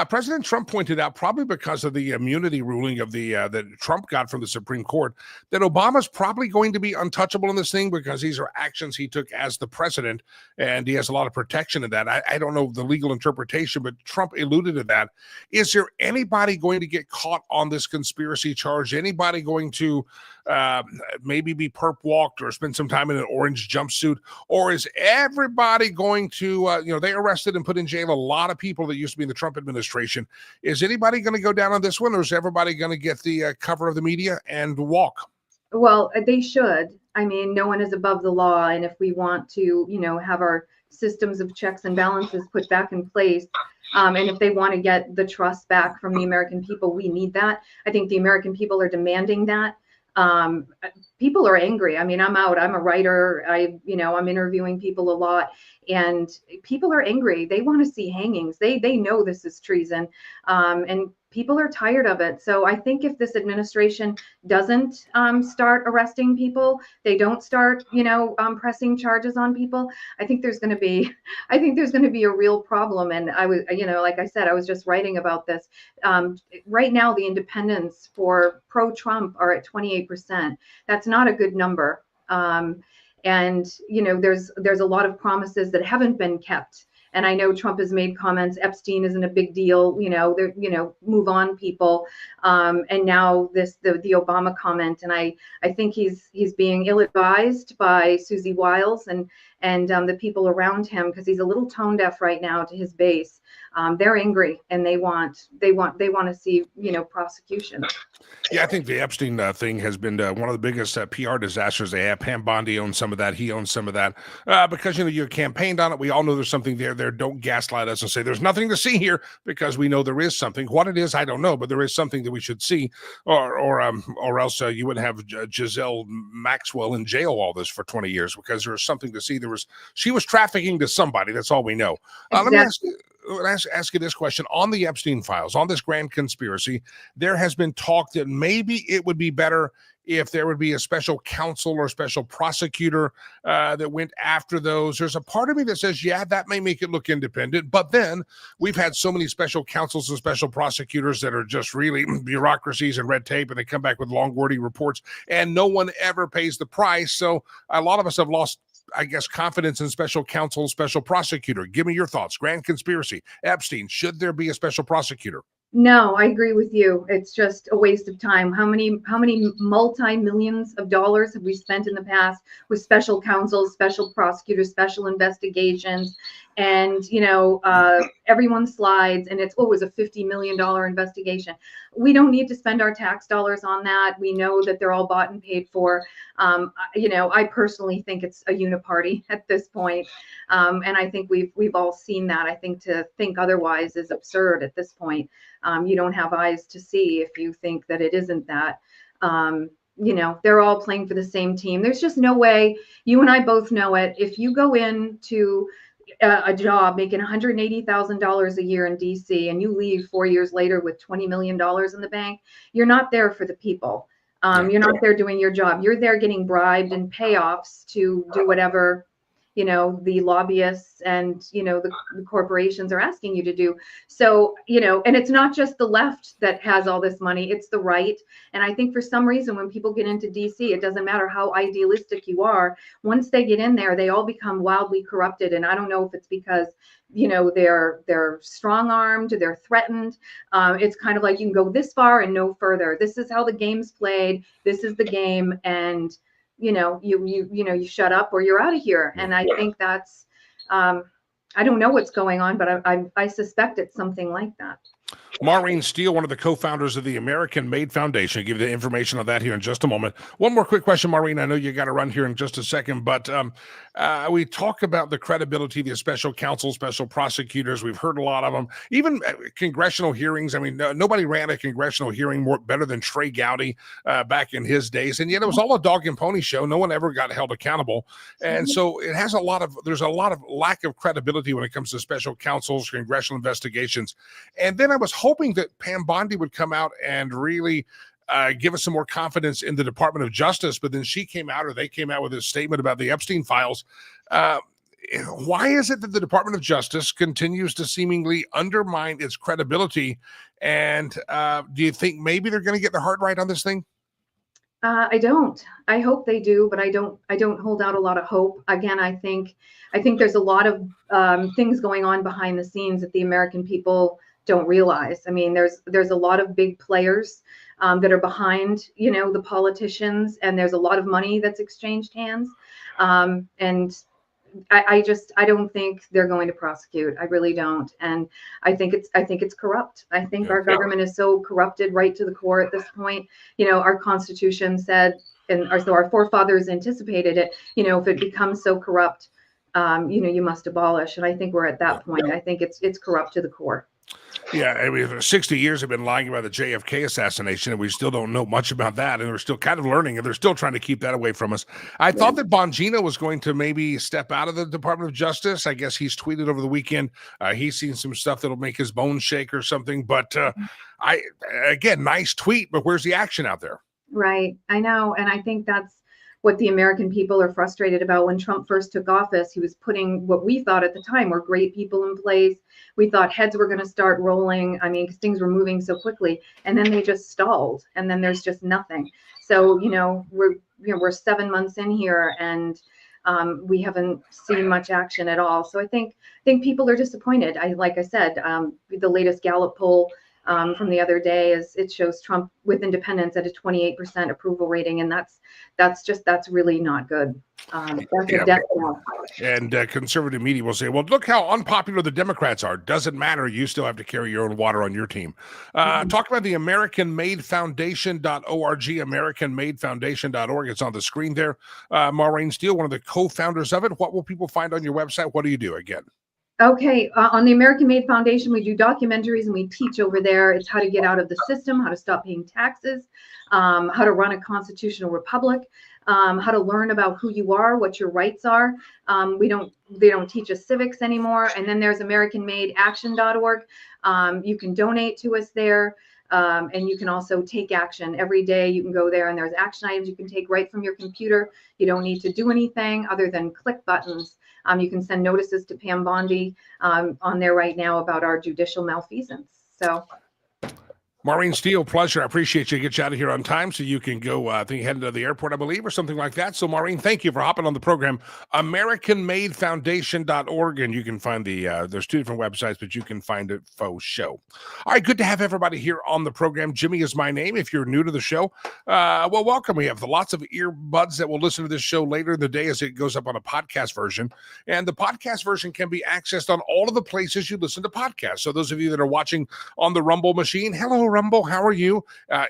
President Trump pointed out, probably because of the immunity ruling of that Trump got from the Supreme Court, that Obama's probably going to be untouchable in this thing because these are actions he took as the president, and he has a lot of protection in that. I don't know the legal interpretation, but Trump alluded to that. Is there anybody going to get caught on this conspiracy charge? Anybody going to maybe be perp walked or spend some time in an orange jumpsuit? Or is everybody going to, they arrested and put in jail a lot of people that used to be in the Trump administration. Is anybody going to go down on this one, or is everybody going to get the cover of the media and walk? Well, they should. I mean, no one is above the law. And if we want to, have our systems of checks and balances put back in place, and if they want to get the trust back from the American people, we need that. I think the American people are demanding that. People are angry. I mean, I'm a writer. I'm interviewing people a lot, and people are angry. They want to see hangings. They know this is treason, and people are tired of it. So I think if this administration doesn't start arresting people, they don't start, pressing charges on people, I think there's going to be a real problem. And I was, like I said, I was just writing about this. Right now, the independents for pro-Trump are at 28%. That's not a good number. And there's a lot of promises that haven't been kept. And I know Trump has made comments, Epstein isn't a big deal, move on people. And now the Obama comment, and I think he's being ill-advised by Susie Wiles and the people around him, because he's a little tone deaf right now to his base. They're angry, and they want to see, prosecution. Yeah, I think the Epstein thing has been one of the biggest PR disasters they have. Pam Bondi owns some of that. He owns some of that because, you campaigned on it. We all know there's something there. Don't gaslight us and say there's nothing to see here, because we know there is something. What it is, I don't know, but there is something that we should see, or else you wouldn't have Giselle Maxwell in jail all this for 20 years, because there's something to see. she was trafficking to somebody. That's all we know. Exactly. Let me ask you this question. On the Epstein files, on this grand conspiracy, there has been talk that maybe it would be better if there would be a special counsel or special prosecutor that went after those. There's a part of me that says, yeah, that may make it look independent. But then we've had so many special counsels and special prosecutors that are just really bureaucracies and red tape, and they come back with long, wordy reports, and no one ever pays the price. So a lot of us have lost, I guess, confidence in special counsel, special prosecutor. Give me your thoughts. Grand conspiracy. Epstein, should there be a special prosecutor? No, I agree with you. It's just a waste of time. How many multi-millions of dollars have we spent in the past with special counsels, special prosecutors, special investigations, and everyone slides, and it's always a $50 million investigation. We don't need to spend our tax dollars on that. We know that they're all bought and paid for. I personally think it's a uniparty at this point, and I think we've all seen that. I think to think otherwise is absurd at this point. You don't have eyes to see if you think that it isn't that. They're all playing for the same team. There's just no way. You and I both know it. If you go into a job making $180,000 a year in DC and you leave 4 years later with $20 million in the bank, you're not there for the people. You're not there doing your job. You're there getting bribed and payoffs to do whatever the lobbyists and the corporations are asking you to do. So and it's not just the left that has all this money, it's the right. And I think for some reason when people get into DC, it doesn't matter how idealistic you are, once they get in there, they all become wildly corrupted. And I don't know if it's because they're strong-armed, they're threatened. It's kind of like you can go this far and no further. This is how the game's played. This is the game, and you shut up or you're out of here. And I think that's I don't know what's going on, but I suspect it's something like that. Maureen Steele, one of the co-founders of the American Made Foundation. I'll give you the information on that here in just a moment. One more quick question, Maureen. I know you got to run here in just a second, but we talk about the credibility of the special counsel, special prosecutors. We've heard a lot of them, even congressional hearings. I mean, nobody ran a congressional hearing better than Trey Gowdy back in his days. And yet it was all a dog and pony show. No one ever got held accountable. And so there's a lot of lack of credibility when it comes to special counsels, congressional investigations. And then I was hoping that Pam Bondi would come out and really give us some more confidence in the Department of Justice, but then they came out with a statement about the Epstein files. Why is it that the Department of Justice continues to seemingly undermine its credibility? And do you think maybe they're going to get their heart right on this thing? I don't. I hope they do, but I don't hold out a lot of hope. Again, I think there's a lot of things going on behind the scenes that the American people don't realize. I mean, there's a lot of big players that are behind, the politicians, and there's a lot of money that's exchanged hands. And I don't think they're going to prosecute. I really don't. And I think it's corrupt. I think our government is so corrupted right to the core at this point. Our Constitution said, and our forefathers anticipated it, if it becomes so corrupt, you must abolish. And I think we're at that point. I think it's corrupt to the core. Yeah, I mean, 60 years have been lying about the JFK assassination, and we still don't know much about that, and we're still kind of learning, and they're still trying to keep that away from us. I thought that Bongino was going to maybe step out of the Department of Justice. I guess he's tweeted over the weekend he's seen some stuff that'll make his bones shake or something, but again, nice tweet, but where's the action out there? Right, I know, and I think that's what the American people are frustrated about. When Trump first took office, he was putting what we thought at the time were great people in place. We thought heads were going to start rolling. I mean, because things were moving so quickly, and then they just stalled, and then there's just nothing. So, we're 7 months in here, and we haven't seen much action at all. So I think people are disappointed. Like I said, the latest Gallup poll from the other day it shows Trump with independents at a 28% approval rating, and that's really not good. That's a death knell. And conservative media will say, well, look how unpopular the Democrats are. Doesn't matter. You still have to carry your own water on your team. Talk about the AmericanMadeFoundation.org, AmericanMadeFoundation.org. It's on the screen there. Maureen Steele, one of the co-founders of it. What will people find on your website? What do you do again? Okay, on the American Made Foundation, we do documentaries and we teach over there. It's how to get out of the system, how to stop paying taxes, how to run a constitutional republic, how to learn about who you are, what your rights are. They don't teach us civics anymore. And then there's AmericanMadeAction.org. You can donate to us there. And you can also take action every day. You can go there and there's action items you can take right from your computer. You don't need to do anything other than click buttons. You can send notices to Pam Bondi on there right now about our judicial malfeasance. So, Maureen Steele, pleasure. I appreciate you. Get you out of here on time so you can go, I think, heading to the airport, I believe, or something like that. So, Maureen, thank you for hopping on the program. AmericanMadeFoundation.org, and you can find there's two different websites, but you can find it faux show. All right, good to have everybody here on the program. Jimmy is my name. If you're new to the show, well, welcome. We have lots of earbuds that will listen to this show later in the day as it goes up on a podcast version. And the podcast version can be accessed on all of the places you listen to podcasts. So those of you that are watching on the Rumble machine, hello, Rumble, how are you?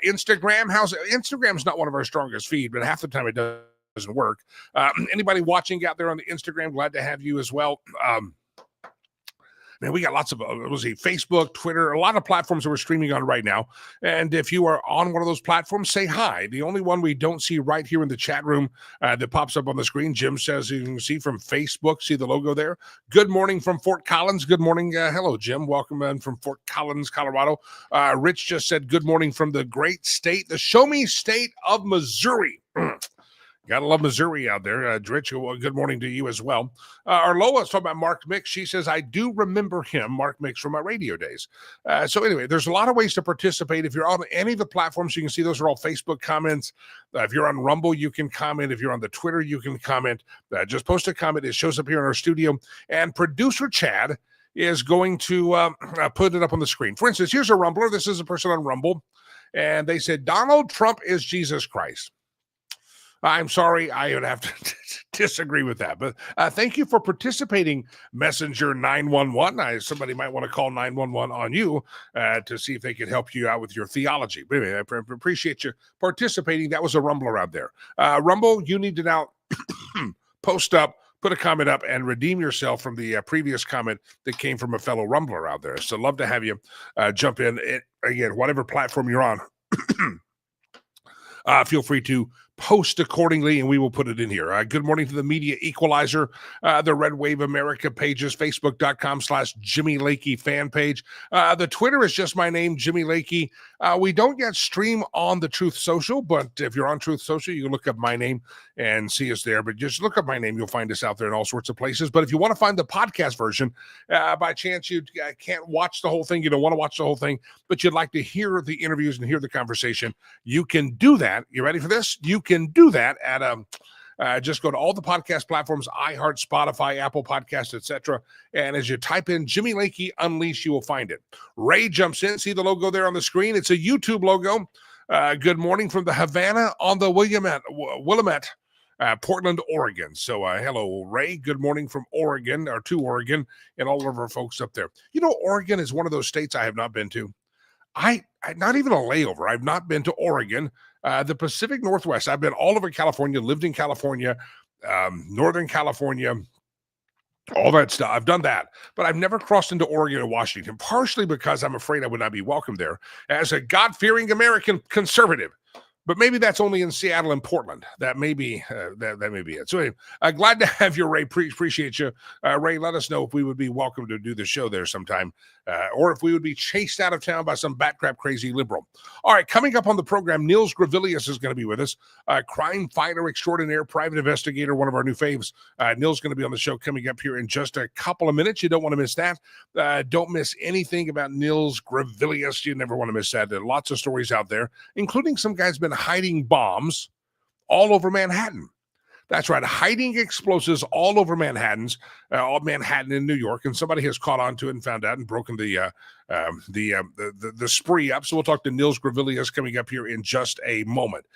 Instagram, Instagram's not one of our strongest feed, but half the time it doesn't work. Anybody watching out there on the Instagram, glad to have you as well. Man, we got lots of, Facebook, Twitter, a lot of platforms that we're streaming on right now. And if you are on one of those platforms, say hi. The only one we don't see right here in the chat room that pops up on the screen, Jim says you can see from Facebook, see the logo there. Good morning from Fort Collins. Good morning. Hello, Jim. Welcome in from Fort Collins, Colorado. Rich just said good morning from the great state, the show me state of Missouri. Gotta love Missouri out there. Rich, good morning to you as well. Arloa is talking about Mark Mix. She says, I do remember him, Mark Mix, from my radio days. So anyway, there's a lot of ways to participate. If you're on any of the platforms, you can see those are all Facebook comments. If you're on Rumble, you can comment. If you're on the Twitter, you can comment. Just post a comment. It shows up here in our studio. And producer Chad is going to put it up on the screen. For instance, here's a Rumbler. This is a person on Rumble. And they said, Donald Trump is Jesus Christ. I'm sorry, I would have to disagree with that. But thank you for participating, Messenger 911. Somebody might want to call 911 on you to see if they can help you out with your theology. But anyway, I appreciate you participating. That was a Rumbler out there. Rumble, you need to now post up, put a comment up, and redeem yourself from the previous comment that came from a fellow Rumbler out there. So love to have you jump in. Again, whatever platform you're on, feel free to post accordingly, and we will put it in here. Good morning to the Media Equalizer, the Red Wave America pages, Facebook.com/Jimmy Lakey fan page. The Twitter is just my name, Jimmy Lakey. We don't yet stream on the Truth Social, but if you're on Truth Social, you can look up my name and see us there. But just look up my name. You'll find us out there in all sorts of places. But if you want to find the podcast version, by chance you can't watch the whole thing, you don't want to watch the whole thing, but you'd like to hear the interviews and hear the conversation, you can do that. You ready for this? You can do that at just go to all the podcast platforms, iHeart, Spotify, Apple Podcasts, etc. And as you type in Jimmy Lakey Unleash, you will find it. Ray jumps in. See the logo there on the screen? It's a YouTube logo. Good morning from the Havana on the Willamette, Portland, Oregon. So hello, Ray. Good morning from Oregon, or to Oregon, and all of our folks up there. You know, Oregon is one of those states I have not been to. I not even a layover. I've not been to Oregon. The Pacific Northwest, I've been all over California, lived in California, Northern California, all that stuff. I've done that, but I've never crossed into Oregon or Washington, partially because I'm afraid I would not be welcome there as a God-fearing American conservative. But maybe that's only in Seattle and Portland. That may be that may be it. So anyway, glad to have you, Ray. Appreciate you. Ray, let us know if we would be welcome to do the show there sometime, or if we would be chased out of town by some batcrap crazy liberal. All right, coming up on the program, Nils Gravilius is going to be with us. Crime fighter extraordinaire, private investigator, one of our new faves. Nils going to be on the show coming up here in just a couple of minutes. You don't want to miss that. Don't miss anything about Nils Gravilius. You never want to miss that. There are lots of stories out there, including some guys been hiding bombs all over Manhattan. That's right, hiding explosives all over Manhattan in New York, and somebody has caught on to it and found out and broken the spree up. So we'll talk to Nils Gravilius coming up here in just a moment.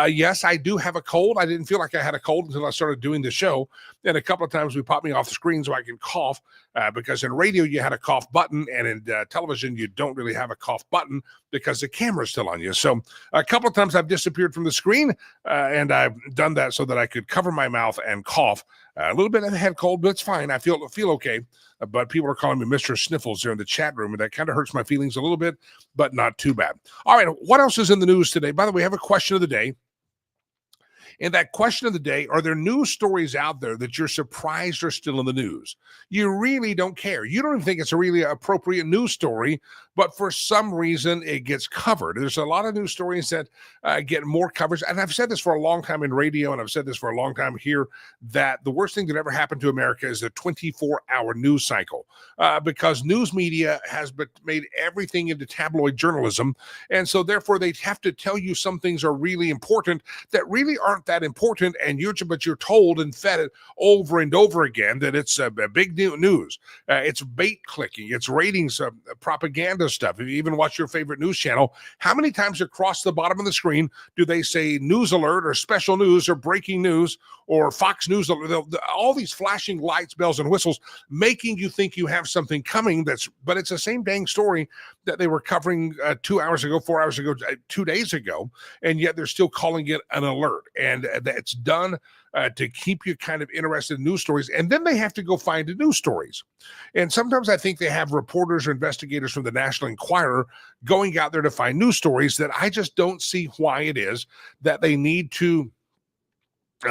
Yes, I do have a cold. I didn't feel like I had a cold until I started doing the show. And a couple of times we popped me off the screen so I can cough, because in radio you had a cough button, and in television you don't really have a cough button because the camera's still on you. So a couple of times I've disappeared from the screen, and I've done that so that I could cover my mouth and cough A little bit of a head cold, but it's fine. I feel okay. But people are calling me Mr. Sniffles there in the chat room, and that kind of hurts my feelings a little bit, but not too bad. All right, what else is in the news today? By the way, we have a question of the day. And that question of the day, are there news stories out there that you're surprised are still in the news? You really don't care. You don't even think it's a really appropriate news story, but for some reason it gets covered. There's a lot of news stories that get more coverage. And I've said this for a long time in radio, and I've said this for a long time here, that the worst thing that ever happened to America is the 24-hour news cycle, because news media has made everything into tabloid journalism. And so therefore they have to tell you some things are really important that really aren't that important, and you're told and fed it over and over again that it's a big news. It's bait clicking, it's ratings, propaganda stuff. If you even watch your favorite news channel, how many times across the bottom of the screen do they say news alert or special news or breaking news or Fox News? All these flashing lights, bells, and whistles, making you think you have something coming. But it's the same dang story that they were covering 2 hours ago, 4 hours ago, 2 days ago, and yet they're still calling it an alert. And that's done to keep you kind of interested in news stories. And then they have to go find the news stories. And sometimes I think they have reporters or investigators from the National Enquirer going out there to find news stories that I just don't see why it is that they need to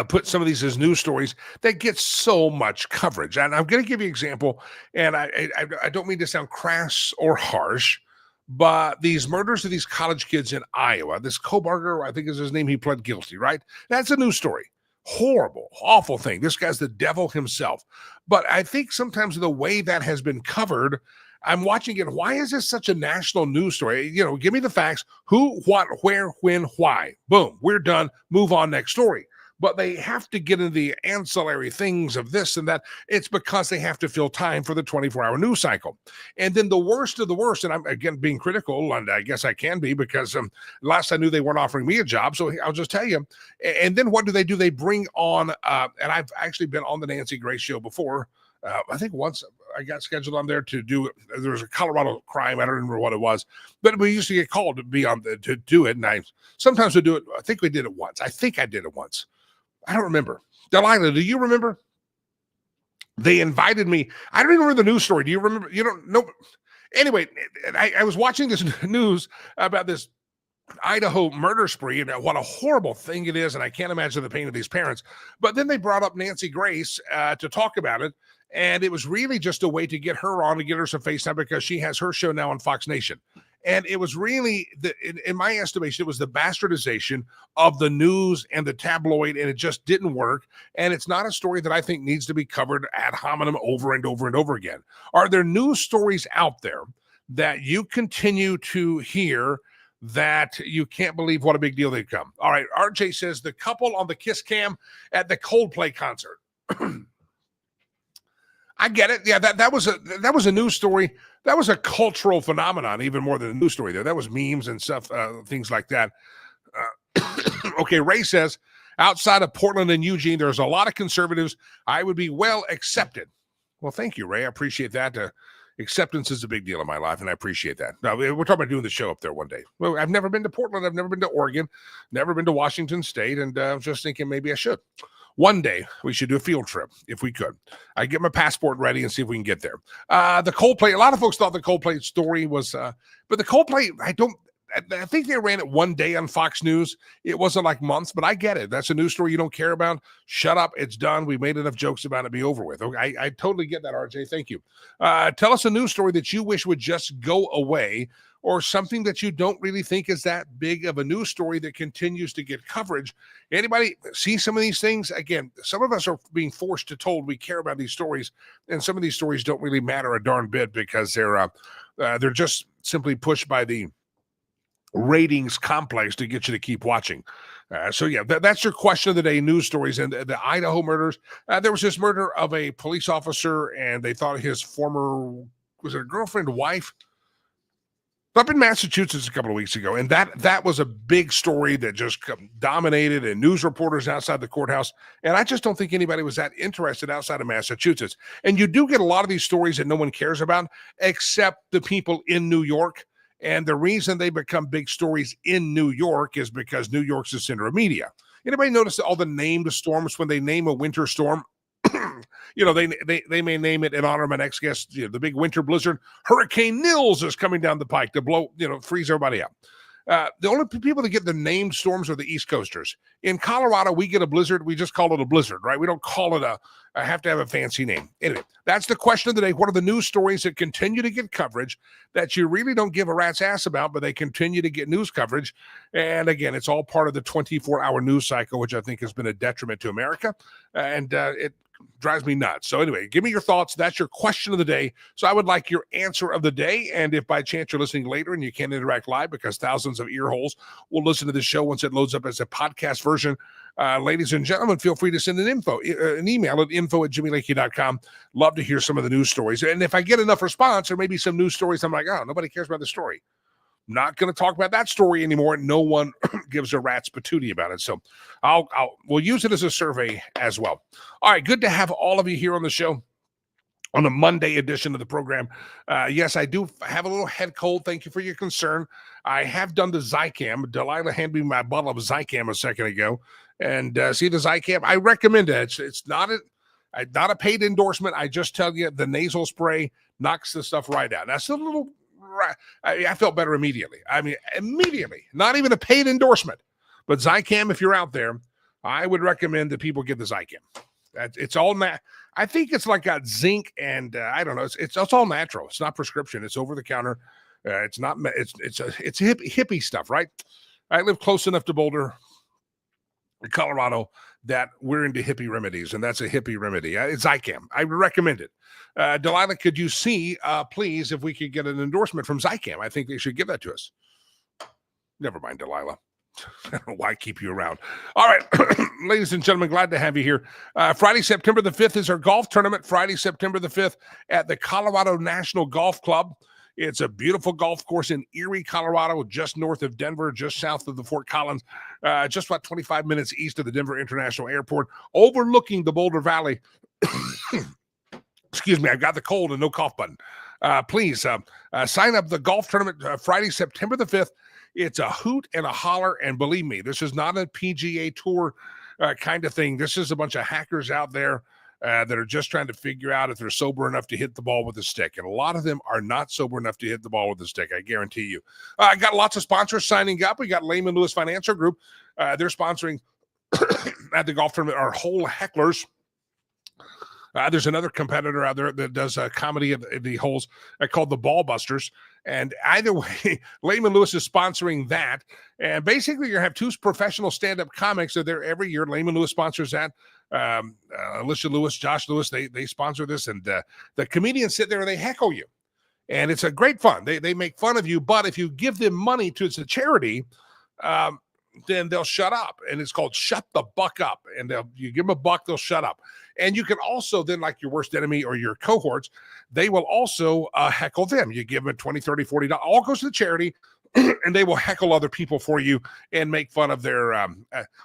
put some of these as news stories that get so much coverage. And I'm going to give you an example, and I don't mean to sound crass or harsh, but these murders of these college kids in Iowa, this Kobarger, I think is his name, he pled guilty, right? That's a news story. Horrible, awful thing. This guy's the devil himself. But I think sometimes the way that has been covered, I'm watching it. Why is this such a national news story? Give me the facts. Who, what, where, when, why. Boom, we're done. Move on, next story. But they have to get into the ancillary things of this and that. It's because they have to fill time for the 24-hour news cycle. And then the worst of the worst, and I'm, again, being critical, and I guess I can be because last I knew they weren't offering me a job, so I'll just tell you. And then what do? They bring on, and I've actually been on the Nancy Grace show before. I think once I got scheduled on there to do, there was a Colorado crime. I don't remember what it was, but we used to get called to be on to do it. And I sometimes would do it. I think we did it once. I did it once. I don't remember. Delilah, do you remember? They invited me. I don't even remember the news story. Do you remember? You don't know. Anyway, I was watching this news about this Idaho murder spree and what a horrible thing it is. And I can't imagine the pain of these parents. But then they brought up Nancy Grace to talk about it. And it was really just a way to get her on, to get her some FaceTime, because she has her show now on Fox Nation. And it was really, in my estimation, it was the bastardization of the news and the tabloid, and it just didn't work. And it's not a story that I think needs to be covered ad hominem over and over and over again. Are there news stories out there that you continue to hear that you can't believe what a big deal they've come? All right, RJ says the couple on the kiss cam at the Coldplay concert. I get it. Yeah, that was a news story. That was a cultural phenomenon, even more than a news story there. That was memes and stuff, things like that. Okay, Ray says, outside of Portland and Eugene, there's a lot of conservatives. I would be well accepted. Well, thank you, Ray. I appreciate that. Acceptance is a big deal in my life, and I appreciate that. Now, we're talking about doing the show up there one day. Well, I've never been to Portland. I've never been to Oregon, never been to Washington State, and I was just thinking maybe I should. One day, we should do a field trip, if we could. I get my passport ready and see if we can get there. The Coldplay, a lot of folks thought the Coldplay story was, but the Coldplay, I think they ran it one day on Fox News. It wasn't like months, but I get it. That's a news story you don't care about. Shut up. It's done. We made enough jokes about it. Be over with. Okay, I totally get that, RJ. Thank you. Tell us a news story that you wish would just go away, or something that you don't really think is that big of a news story that continues to get coverage. Anybody see some of these things? Again, some of us are being forced to told we care about these stories, and some of these stories don't really matter a darn bit because they're just simply pushed by the ratings complex to get you to keep watching. So yeah, that's your question of the day, news stories. And the Idaho murders, there was this murder of a police officer, and they thought his former, was it a girlfriend, wife? Up in Massachusetts a couple of weeks ago, and that was a big story that just dominated, and news reporters outside the courthouse. And I just don't think anybody was that interested outside of Massachusetts. And you do get a lot of these stories that no one cares about, except the people in New York. And the reason they become big stories in New York is because New York's the center of media. Anybody notice all the named storms when they name a winter storm? they may name it in honor of my next guest, the big winter blizzard. Hurricane Nils is coming down the pike to blow, freeze everybody up. The only people that get the named storms are the East Coasters. In Colorado, we get a blizzard. We just call it a blizzard, right? We don't call it I have to have a fancy name. Anyway, that's the question of the day. What are the news stories that continue to get coverage that you really don't give a rat's ass about, but they continue to get news coverage? And again, it's all part of the 24-hour news cycle, which I think has been a detriment to America. And it drives me nuts. So anyway, give me your thoughts. That's your question of the day. So I would like your answer of the day. And if by chance you're listening later and you can't interact live because thousands of ear holes will listen to this show once it loads up as a podcast version, ladies and gentlemen, feel free to send an email at info@jimmylakey.com. Love to hear some of the news stories. And if I get enough response, or maybe some news stories, I'm like, oh, nobody cares about the story. Not going to talk about that story anymore. No one gives a rat's patootie about it. So we'll use it as a survey as well. All right, good to have all of you here on the show on the Monday edition of the program. Yes, I do have a little head cold. Thank you for your concern. I have done the Zicam. Delilah handed me my bottle of Zicam a second ago. And see the Zicam? I recommend it. It's not a paid endorsement. I just tell you the nasal spray knocks the stuff right out. That's a little... I felt better immediately. I mean, immediately. Not even a paid endorsement. But Zicam, if you're out there, I would recommend that people get the Zicam. It's all I think it's like got zinc and I don't know. It's all natural. It's not prescription. It's over the counter. It's not. It's hippie stuff, right? I live close enough to Boulder, Colorado, that we're into hippie remedies, and that's a hippie remedy. It's Zicam. I recommend it. Delilah, could you see, please, if we could get an endorsement from Zicam? I think they should give that to us. Never mind, Delilah. I don't know why I keep you around. All right, ladies and gentlemen, glad to have you here. Friday, September the 5th is our golf tournament. Friday, September the 5th at the Colorado National Golf Club. It's a beautiful golf course in Erie, Colorado, just north of Denver, just south of the Fort Collins, just about 25 minutes east of the Denver International Airport, overlooking the Boulder Valley. Excuse me, I've got the cold and no cough button. Please sign up the golf tournament Friday, September the 5th. It's a hoot and a holler, and believe me, this is not a PGA Tour kind of thing. This is a bunch of hackers out there that are just trying to figure out if they're sober enough to hit the ball with a stick. And a lot of them are not sober enough to hit the ball with a stick, I guarantee you. I got lots of sponsors signing up. We got Lehman Lewis Financial Group. They're sponsoring at the golf tournament our whole hecklers. There's another competitor out there that does comedy at the holes called the Ball Busters. And either way, Lehman Lewis is sponsoring that. And basically, you're going to have two professional stand-up comics that are there every year. Lehman Lewis sponsors that. Alicia Lewis, Josh Lewis, they sponsor this. And the comedians sit there and they heckle you. And it's a great fun. They make fun of you. But if you give them money to it's a charity, then they'll shut up. And it's called Shut the Buck Up. And you give them $1, they'll shut up. And you can also then, like your worst enemy or your cohorts, they will also heckle them. You give them $20, $30, $40. All goes to the charity, and they will heckle other people for you and make fun of their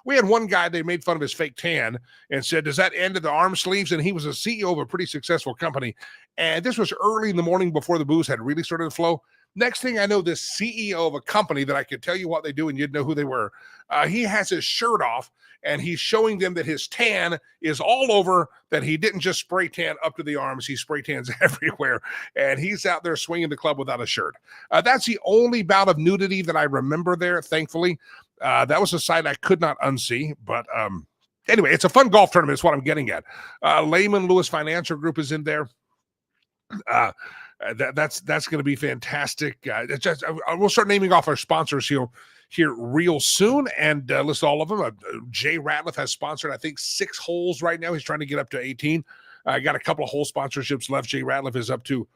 we had one guy, they made fun of his fake tan and said, does that end at the arm sleeves? And he was a CEO of a pretty successful company. And this was early in the morning before the booze had really started to flow. Next thing I know, this CEO of a company that I could tell you what they do and you'd know who they were, he has his shirt off and he's showing them that his tan is all over, that he didn't just spray tan up to the arms, he spray tans everywhere. And he's out there swinging the club without a shirt. That's the only bout of nudity that I remember there, thankfully. That was a sight I could not unsee, but anyway, it's a fun golf tournament is what I'm getting at. Lehman Lewis Financial Group is in there. That's going to be fantastic. We'll start naming off our sponsors here real soon and list all of them. Jay Ratliff has sponsored, I think, 6 holes right now. He's trying to get up to 18. I got a couple of hole sponsorships left. Jay Ratliff is up to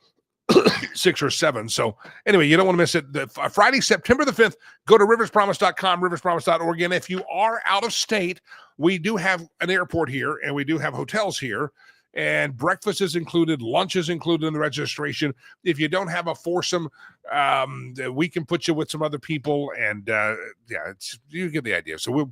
6 or 7. So anyway, you don't want to miss it. Friday, September the 5th, go to riverspromise.com, riverspromise.org. And if you are out of state, we do have an airport here and we do have hotels here. And breakfast is included, lunch is included in the registration. If you don't have a foursome, we can put you with some other people, and you get the idea. So we'll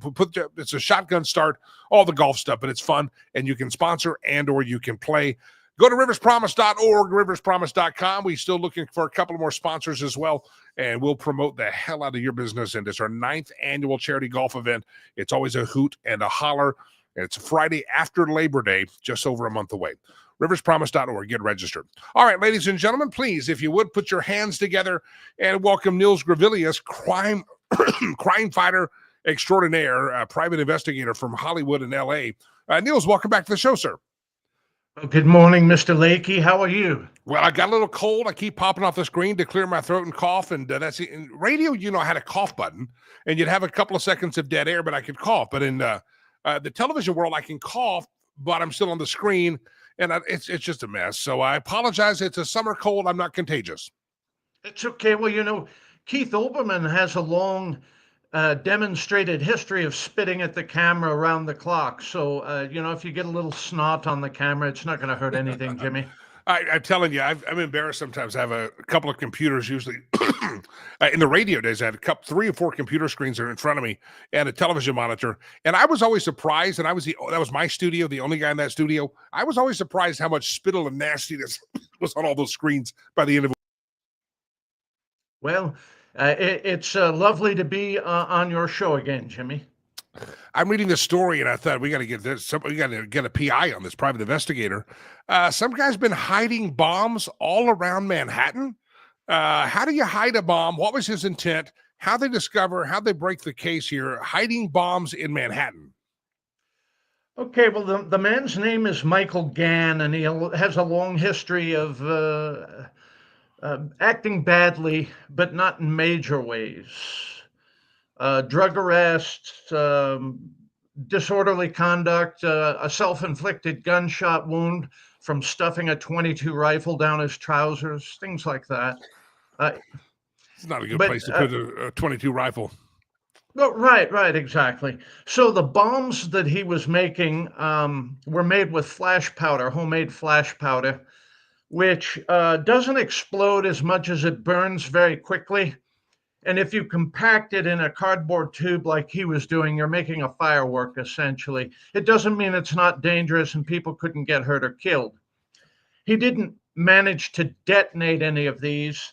it's a shotgun start, all the golf stuff, but it's fun, and you can sponsor and or you can play. Go to riverspromise.org, riverspromise.com. We're still looking for a couple more sponsors as well, and we'll promote the hell out of your business. And it's our 9th annual charity golf event. It's always a hoot and a holler. It's Friday after Labor Day, just over a month away. riverspromise.org. Get registered. All right, ladies and gentlemen, please, if you would, put your hands together and welcome Nils Gravilius, crime fighter extraordinaire, private investigator from Hollywood and L.A. Nils, welcome back to the show, sir. Well, good morning, Mr. Lakey. How are you? Well, I got a little cold. I keep popping off the screen to clear my throat and cough. And that's it. In radio, I had a cough button, and you'd have a couple of seconds of dead air, but I could cough. But in the television world, I can cough, but I'm still on the screen, and it's just a mess. So I apologize. It's a summer cold. I'm not contagious. It's okay. Well, Keith Olbermann has a long demonstrated history of spitting at the camera around the clock. So, if you get a little snot on the camera, it's not going to hurt anything, Jimmy. I'm telling you, I'm embarrassed sometimes. I have a couple of computers usually. In the radio days, I had 3 or 4 computer screens are in front of me and a television monitor. And I was always surprised, and that was my studio, the only guy in that studio. I was always surprised how much spittle and nastiness was on all those screens by the end of it. Well, it's lovely to be on your show again, Jimmy. I'm reading this story, and I thought we got to get this. We got to get a PI on this private investigator. Some guy's been hiding bombs all around Manhattan. How do you hide a bomb? What was his intent? How they break the case here? Hiding bombs in Manhattan. Okay, well, the man's name is Michael Gann, and he has a long history of acting badly, but not in major ways. Drug arrests, disorderly conduct, a self-inflicted gunshot wound from stuffing a .22 rifle down his trousers, things like that. It's not a good place to put a .22 rifle. Well, right, exactly. So the bombs that he was making were made with flash powder, homemade flash powder, which doesn't explode as much as it burns very quickly. And if you compact it in a cardboard tube like he was doing, you're making a firework, essentially. It doesn't mean it's not dangerous and people couldn't get hurt or killed. He didn't manage to detonate any of these,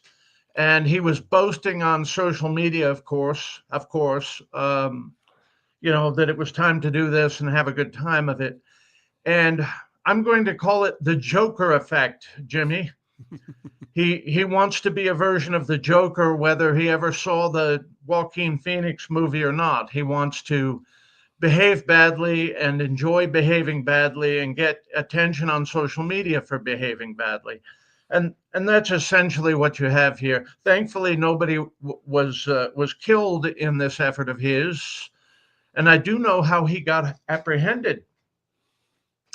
and he was boasting on social media, of course, that it was time to do this and have a good time of it. And I'm going to call it the Joker effect, Jimmy. He wants to be a version of the Joker, whether he ever saw the Joaquin Phoenix movie or not. He wants to behave badly and enjoy behaving badly and get attention on social media for behaving badly. And that's essentially what you have here. Thankfully, nobody was killed in this effort of his. And I do know how he got apprehended.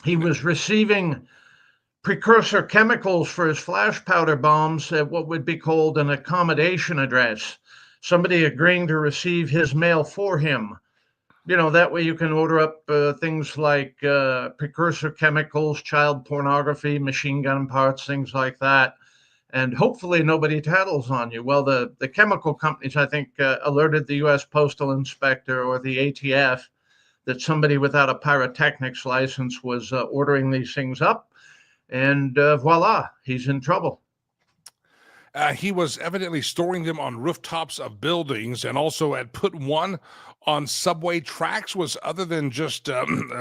He was receiving precursor chemicals for his flash powder bombs at what would be called an accommodation address. Somebody agreeing to receive his mail for him. That way you can order up things like precursor chemicals, child pornography, machine gun parts, things like that. And hopefully nobody tattles on you. Well, the chemical companies, I think, alerted the U.S. Postal Inspector or the ATF that somebody without a pyrotechnics license was ordering these things up. And voila, he's in trouble. He was evidently storing them on rooftops of buildings and also had put one on subway tracks. Other than just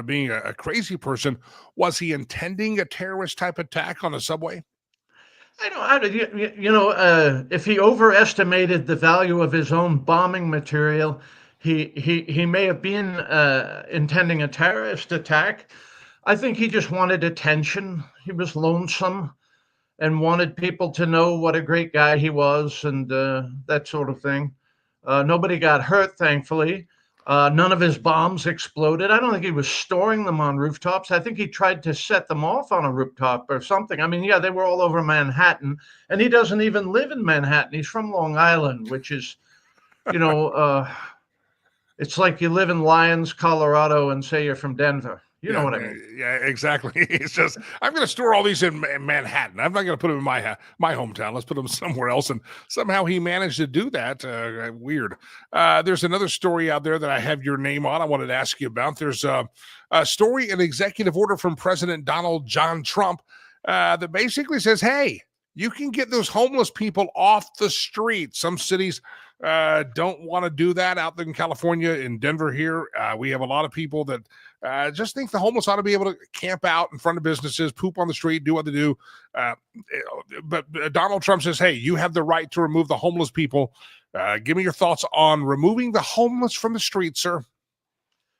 being a crazy person, was he intending a terrorist type attack on a subway? If he overestimated the value of his own bombing material, he may have been intending a terrorist attack. I think he just wanted attention. He was lonesome and wanted people to know what a great guy he was and that sort of thing. Nobody got hurt, thankfully. None of his bombs exploded. I don't think he was storing them on rooftops. I think he tried to set them off on a rooftop or something. I mean, yeah, they were all over Manhattan, and he doesn't even live in Manhattan. He's from Long Island, which is, it's like you live in Lyons, Colorado, and say you're from Denver. You know what I mean? Yeah, exactly. It's just, I'm going to store all these in Manhattan. I'm not going to put them in my hometown. Let's put them somewhere else. And somehow he managed to do that. Weird. There's another story out there that I have your name on. I wanted to ask you about. There's a story, an executive order from President Donald John Trump that basically says, hey, you can get those homeless people off the street. Some cities don't want to do that out in California, in Denver here. We have a lot of people that just think the homeless ought to be able to camp out in front of businesses, poop on the street, do what they do. But Donald Trump says, hey, you have the right to remove the homeless people. Give me your thoughts on removing the homeless from the street, sir.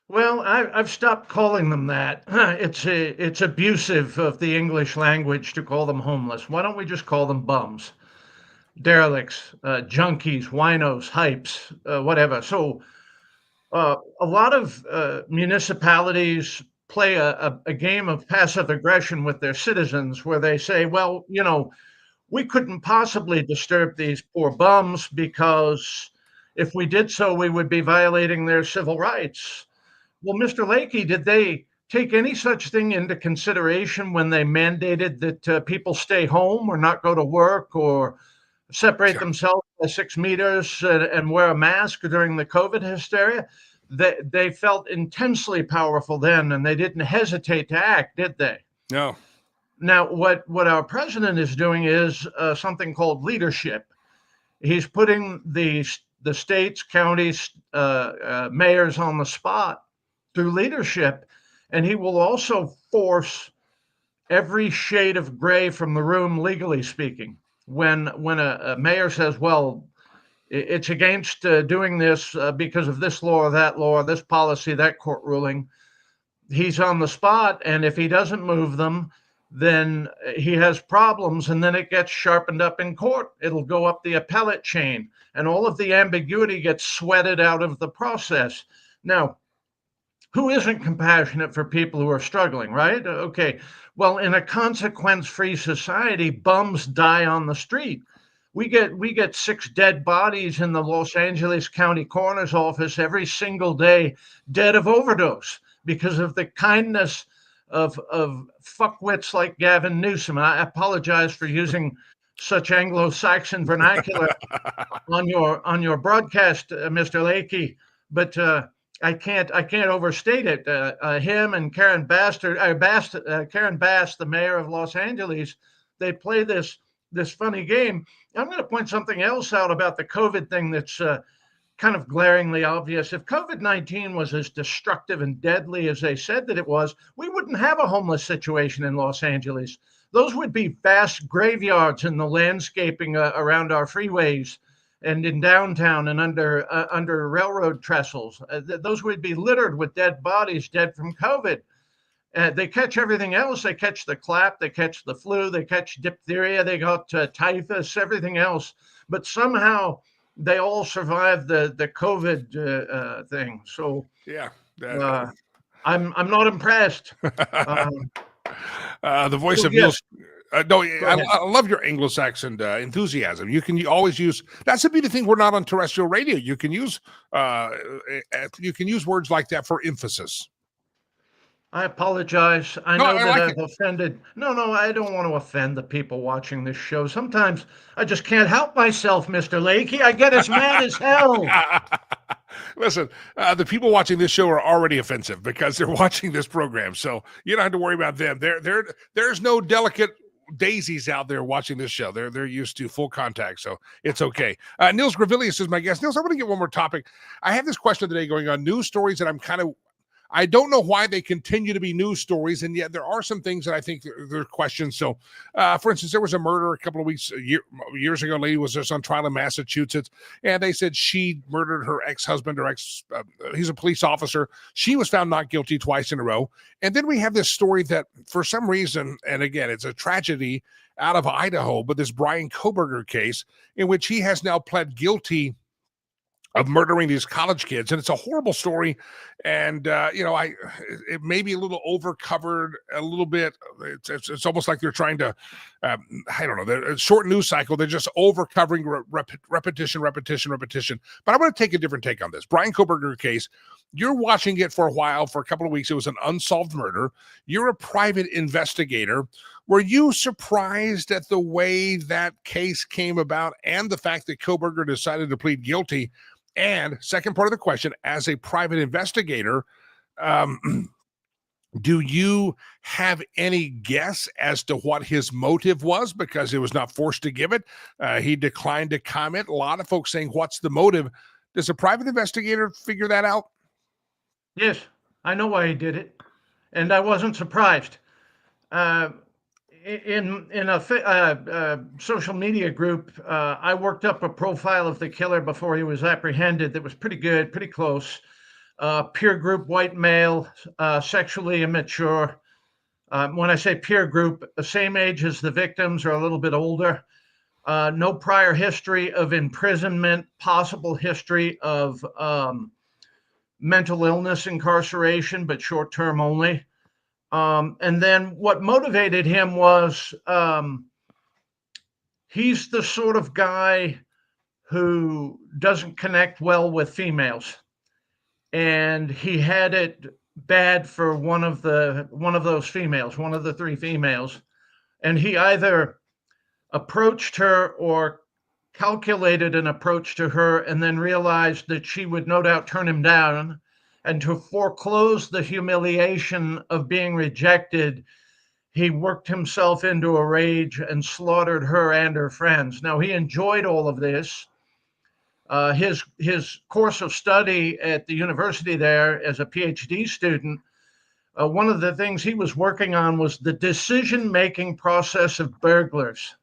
Well, I've stopped calling them that. It's abusive of the English language to call them homeless. Why don't we just call them bums, derelicts, junkies, winos, hypes, whatever. So a lot of municipalities play a game of passive aggression with their citizens where they say, well, we couldn't possibly disturb these poor bums because if we did so, we would be violating their civil rights. Well, Mr. Lakey, did they take any such thing into consideration when they mandated that people stay home or not go to work or separate themselves by 6 meters and wear a mask during the COVID hysteria? They felt intensely powerful then, and they didn't hesitate to act, did they? No. Now, what our president is doing is something called leadership. He's putting the states, counties, mayors on the spot through leadership, and he will also force every shade of gray from the room, legally speaking. When a mayor says, well, it's against doing this because of this law or that law, this policy, that court ruling, he's on the spot, and if he doesn't move them, then he has problems, and then it gets sharpened up in court. It'll go up the appellate chain, and all of the ambiguity gets sweated out of the process. Now, who isn't compassionate for people who are struggling, right? Okay, well, in a consequence-free society, bums die on the street. We get 6 dead bodies in the Los Angeles County Coroner's Office every single day, dead of overdose, because of the kindness of fuckwits like Gavin Newsom. I apologize for using such Anglo-Saxon vernacular on your broadcast, Mr. Lakey, but I can't overstate it. Him and Karen Bass, the mayor of Los Angeles, they play this funny game. I'm going to point something else out about the COVID thing that's kind of glaringly obvious. If COVID-19 was as destructive and deadly as they said that it was, we wouldn't have a homeless situation in Los Angeles. Those would be vast graveyards in the landscaping around our freeways and in downtown and under railroad trestles. Those would be littered with dead bodies, dead from COVID. They catch everything else. They catch the clap, they catch the flu, they catch diphtheria, they got typhus, everything else. But somehow they all survived the COVID thing. So yeah, I'm not impressed. The voice of Neil. I love your Anglo-Saxon enthusiasm. You can always use. That's the beauty thing. We're not on terrestrial radio. You can use words like that for emphasis. I apologize. I know that I've offended. No, I don't want to offend the people watching this show. Sometimes I just can't help myself, Mr. Lakey. I get as mad as hell. Listen, the people watching this show are already offensive because they're watching this program, so you don't have to worry about them. There's no delicate daisies out there watching this show. They're used to full contact, so it's okay. Niels Gravilius is my guest. Niels, I want to get one more topic. I have this question today going on news stories that I don't know why they continue to be news stories, and yet there are some things that I think they're questions. So, for instance, there was a murder a couple of years ago. A lady was just on trial in Massachusetts, and they said she murdered her ex-husband or he's a police officer. She was found not guilty twice in a row. And then we have this story that for some reason, and again, it's a tragedy out of Idaho, but this Brian Koberger case in which he has now pled guilty of murdering these college kids. And it's a horrible story. And, it may be a little overcovered a little bit. It's almost like they're trying to, the short news cycle. They're just overcovering repetition. But I want to take a different take on this. Brian Koberger case, you're watching it for a while, for a couple of weeks. It was an unsolved murder. You're a private investigator. Were you surprised at the way that case came about and the fact that Koberger decided to plead guilty? And second part of the question, as a private investigator, Do you have any guess as to what his motive was? Because he was not forced to give it. He declined to comment. A lot of folks saying, what's the motive? Does a private investigator figure that out? Yes, I know why he did it, and I wasn't surprised. In a social media group, I worked up a profile of the killer before he was apprehended that was pretty good, pretty close. Peer group, white male, sexually immature. When I say peer group, the same age as the victims or a little bit older. No prior history of imprisonment, possible history of mental illness incarceration, but short term only. And then what motivated him was he's the sort of guy who doesn't connect well with females. And he had it bad for one of those females, one of the three females. And he either approached her or calculated an approach to her and then realized that she would no doubt turn him down. And to foreclose the humiliation of being rejected, he worked himself into a rage and slaughtered her and her friends. Now, he enjoyed all of this. His course of study at the university there as a PhD student, one of the things he was working on was the decision-making process of burglars.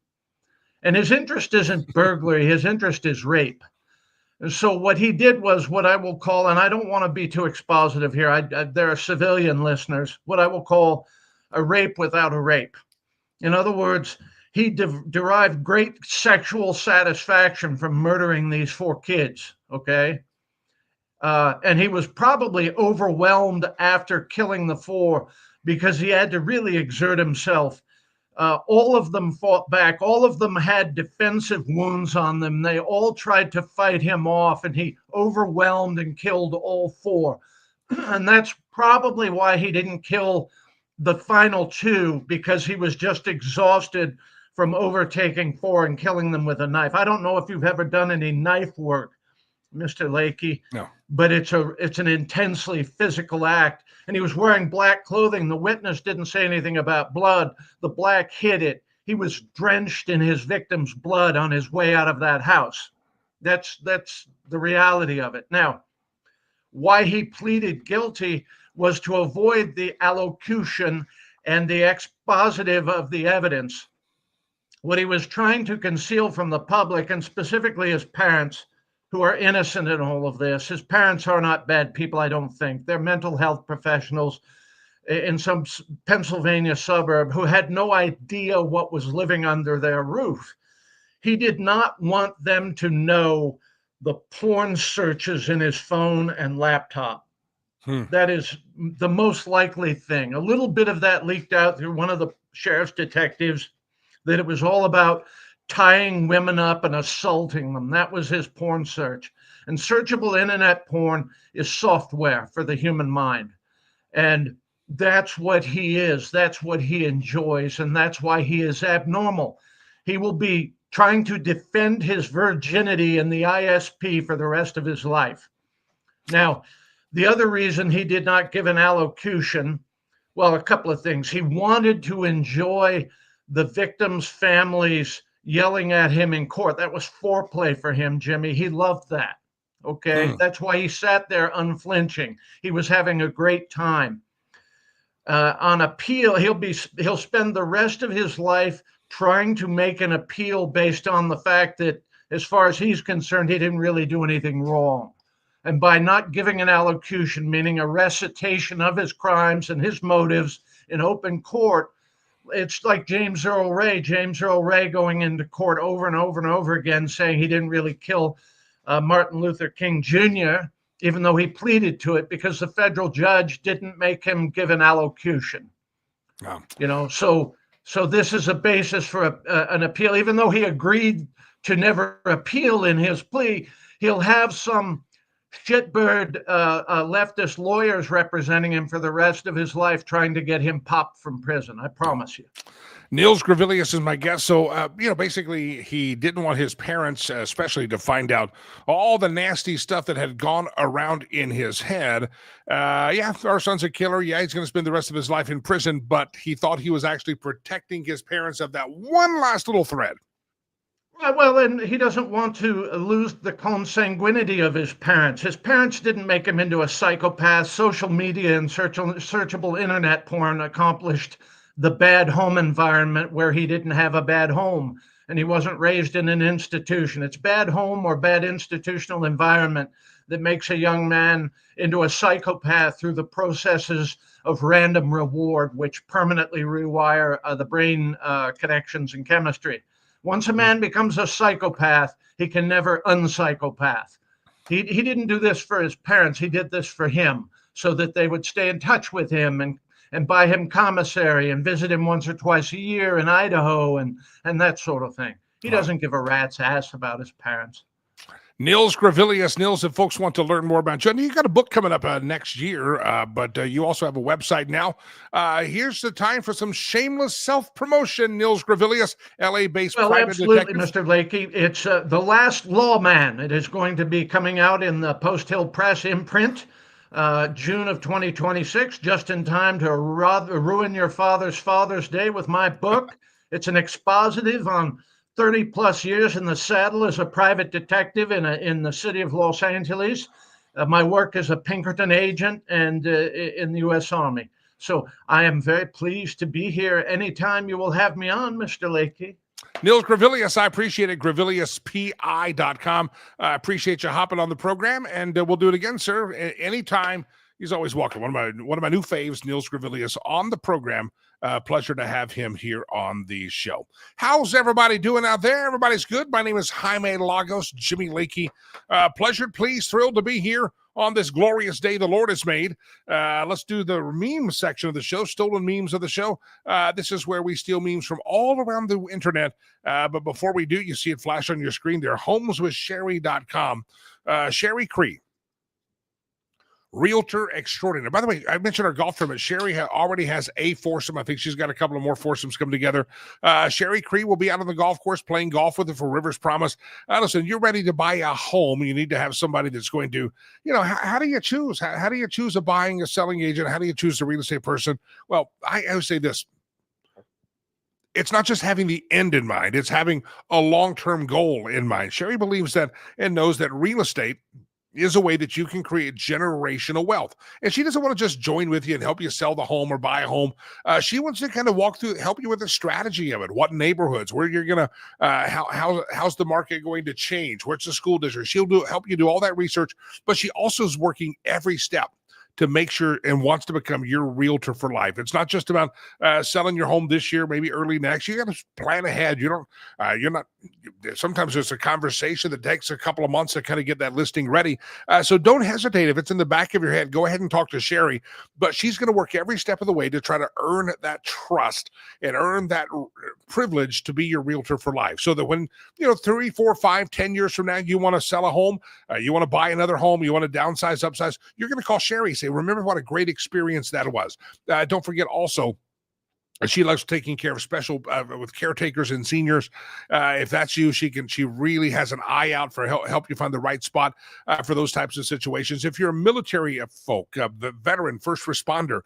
And his interest isn't burglary, his interest is rape. And so what he did was what I will call, and I don't want to be too expositive here, there are civilian listeners, what I will call a rape without a rape. In other words, he derived great sexual satisfaction from murdering these 4 kids, okay? And he was probably overwhelmed after killing the 4 because he had to really exert himself. All of them fought back. All of them had defensive wounds on them. They all tried to fight him off, and he overwhelmed and killed all 4. And that's probably why he didn't kill the final 2, because he was just exhausted from overtaking 4 and killing them with a knife. I don't know if you've ever done any knife work, Mr. Lakey. No. But it's an intensely physical act. And he was wearing black clothing. The witness didn't say anything about blood. The black hid it. He was drenched in his victim's blood on his way out of that house. That's the reality of it. Now, why he pleaded guilty was to avoid the allocution and the expositive of the evidence. What he was trying to conceal from the public, and specifically his parents, who are innocent in all of this. His parents are not bad people, I don't think. They're mental health professionals in some Pennsylvania suburb who had no idea what was living under their roof. He did not want them to know the porn searches in his phone and laptop. That is the most likely thing. A little bit of that leaked out through one of the sheriff's detectives, that it was all about tying women up and assaulting them. That was his porn search. And searchable internet porn is software for the human mind. And that's what he is. That's what he enjoys. And that's why he is abnormal. He will be trying to defend his virginity in the ISP for the rest of his life. Now, the other reason he did not give an allocution, well, a couple of things. He wanted to enjoy the victims' families yelling at him in court. That was foreplay for him, Jimmy. He loved that. Okay. That's why he sat there unflinching. He was having a great time. On appeal, he'll spend the rest of his life trying to make an appeal based on the fact that, as far as he's concerned, he didn't really do anything wrong. And by not giving an allocution, meaning a recitation of his crimes and his motives in open court, it's like James Earl Ray going into court over and over and over again saying he didn't really kill Martin Luther King Jr., even though he pleaded to it because the federal judge didn't make him give an allocution. Wow. You know, so this is a basis for an appeal. Even though he agreed to never appeal in his plea, he'll have some shitbird leftist lawyers representing him for the rest of his life, trying to get him popped from prison. I promise you. Niels Gravilius is my guest. So, basically, he didn't want his parents, especially, to find out all the nasty stuff that had gone around in his head. Our son's a killer. Yeah, he's going to spend the rest of his life in prison, but he thought he was actually protecting his parents of that one last little thread. Well, and he doesn't want to lose the consanguinity of his parents. His parents didn't make him into a psychopath. Social media and searchable internet porn accomplished the bad home environment where he didn't have a bad home and he wasn't raised in an institution. It's bad home or bad institutional environment that makes a young man into a psychopath through the processes of random reward, which permanently rewire the brain connections and chemistry. Once a man becomes a psychopath, he can never unpsychopath. He didn't do this for his parents. He did this for him so that they would stay in touch with him and buy him commissary and visit him once or twice a year in Idaho and that sort of thing. He doesn't give a rat's ass about his parents. Niels Gravilius. Niels, if folks want to learn more about you, you got a book coming up next year, but you also have a website now. Here's the time for some shameless self-promotion. Niels Gravilius, LA-based private absolutely, detective. Mr. Lakey. It's The Last Lawman. It is going to be coming out in the Post Hill Press imprint June of 2026, just in time to ruin your Father's Day with my book. It's an expositive on 30 plus years in the saddle as a private detective in the city of Los Angeles. My work as a Pinkerton agent and in the U.S. Army. So I am very pleased to be here anytime you will have me on, Mr. Lakey. Niels Gravilius, I appreciate it. GraviliusPI.com. I appreciate you hopping on the program, and we'll do it again, sir. Anytime. He's always welcome. One of my new faves, Niels Gravilius, on the program. Pleasure to have him here on the show. How's everybody doing out there? Everybody's good. My name is Jaime Lagos, Jimmy Lakey. Pleasured, pleased, thrilled to be here on this glorious day the Lord has made. Let's do the meme section of the show, stolen memes of the show. This is where we steal memes from all around the internet. But before we do, you see it flash on your screen there, homeswithsherry.com. Sherry Cree, realtor extraordinaire. By the way, I mentioned our golf tournament. Sherry already has a foursome. I think she's got a couple of more foursomes coming together. Sherry Cree will be out on the golf course playing golf with her for Rivers Promise. Listen, you're ready to buy a home. You need to have somebody that's going to, how do you choose? How do you choose a buying, a selling agent? How do you choose a real estate person? Well, I would say this. It's not just having the end in mind. It's having a long-term goal in mind. Sherry believes that and knows that real estate is a way that you can create generational wealth. And she doesn't want to just join with you and help you sell the home or buy a home. She wants to kind of walk through, help you with the strategy of it. What neighborhoods, where you're going to, how's the market going to change? Where's the school district? She'll help you do all that research, but she also is working every step to make sure and wants to become your realtor for life. It's not just about selling your home this year, maybe early next. You got to plan ahead. Sometimes there's a conversation that takes a couple of months to kind of get that listing ready. So don't hesitate. If it's in the back of your head, go ahead and talk to Sherry, but she's going to work every step of the way to try to earn that trust and earn that privilege to be your realtor for life. So that when, 3, 4, 5, 10 years from now, you want to sell a home, you want to buy another home, you want to downsize, upsize, you're going to call Sherry. Say, remember what a great experience that was. Don't forget also, she loves taking care of special with caretakers and seniors. If that's you, she really has an eye out for help you find the right spot for those types of situations. If you're a military folk, the veteran, first responder,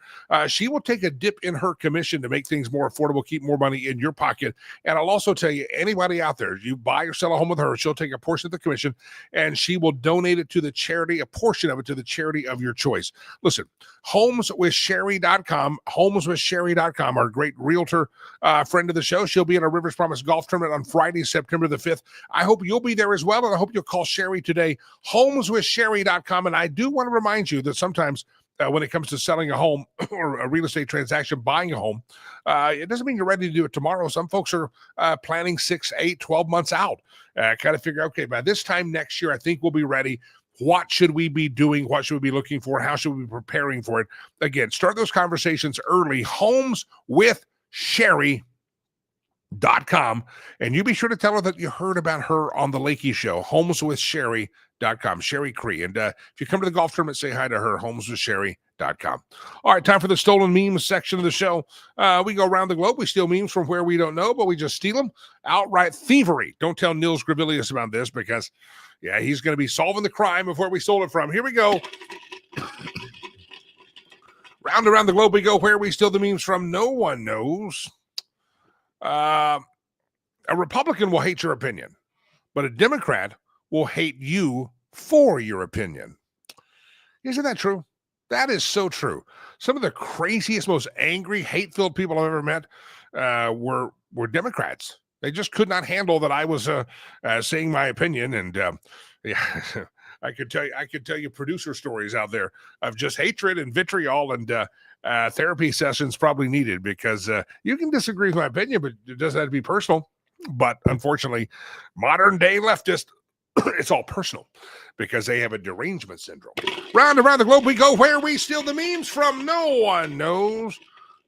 she will take a dip in her commission to make things more affordable, keep more money in your pocket. And I'll also tell you, anybody out there, you buy or sell a home with her, she'll take a portion of the commission and she will donate it to the charity, a portion of it to the charity of your choice. Listen, homeswithsherry.com, homeswithsherry.com, our great realtor friend of the show. She'll be at our Rivers Promise golf tournament on Friday, September the 5th. I hope you'll be there as well, and I hope you'll call Sherry today, homeswithsherry.com. And I do want to remind you that sometimes when it comes to selling a home or a real estate transaction, buying a home, it doesn't mean you're ready to do it tomorrow. Some folks are planning 6, 8, 12 months out. Kind of figure, okay, by this time next year, I think we'll be ready. What should we be doing? What should we be looking for? How should we be preparing for it? Again, start those conversations early. homeswithsherry.com. And you be sure to tell her that you heard about her on the Lakey Show, homeswithsherry.com. Sherry Cree. And if you come to the golf tournament, say hi to her, homeswithsherry.com. All right, time for the stolen memes section of the show. We go around the globe. We steal memes from where we don't know, but we just steal them. Outright thievery. Don't tell Nils Gravilius about this because, yeah, he's going to be solving the crime of where we stole it from. Here we go. Round around the globe we go, where we steal the memes from. No one knows. A Republican will hate your opinion, but a Democrat will hate you for your opinion. Isn't that true? That is so true. Some of the craziest, most angry, hate-filled people I've ever met were Democrats. They just could not handle that I was saying my opinion, and yeah, I could tell you producer stories out there of just hatred and vitriol, and therapy sessions probably needed, because you can disagree with my opinion, but it doesn't have to be personal. But unfortunately, modern day leftists, it's all personal because they have a derangement syndrome. Round around the globe we go, where we steal the memes from. No one knows.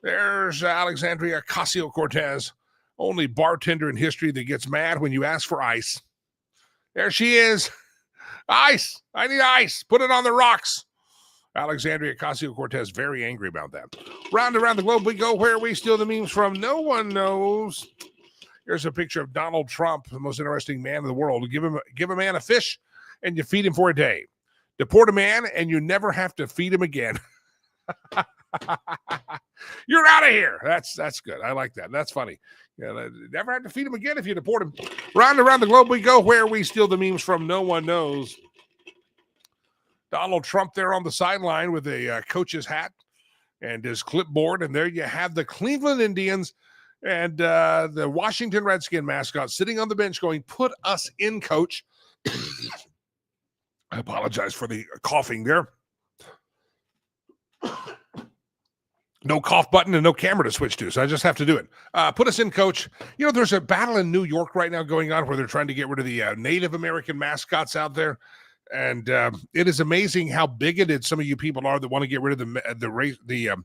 There's Alexandria Ocasio-Cortez, only bartender in history that gets mad when you ask for ice. There she is. Ice. I need ice. Put it on the rocks. Alexandria Ocasio-Cortez very angry about that. Round around the globe we go, where we steal the memes from. No one knows. Here's a picture of Donald Trump, the most interesting man in the world. Give a man a fish, and you feed him for a day. Deport a man, and you never have to feed him again. You're out of here. That's good. I like that. That's funny. Yeah, never have to feed him again if you deport him. Round around the globe we go, where we steal the memes from. No one knows. Donald Trump there on the sideline with a coach's hat and his clipboard, and there you have the Cleveland Indians and the Washington Redskin mascot sitting on the bench going, "Put us in, coach." I apologize for the coughing there. No cough button and no camera to switch to, so I just have to do it. Put us in, coach. You know, there's a battle in New York right now going on where they're trying to get rid of the Native American mascots out there. And it is amazing how bigoted some of you people are that want to get rid of the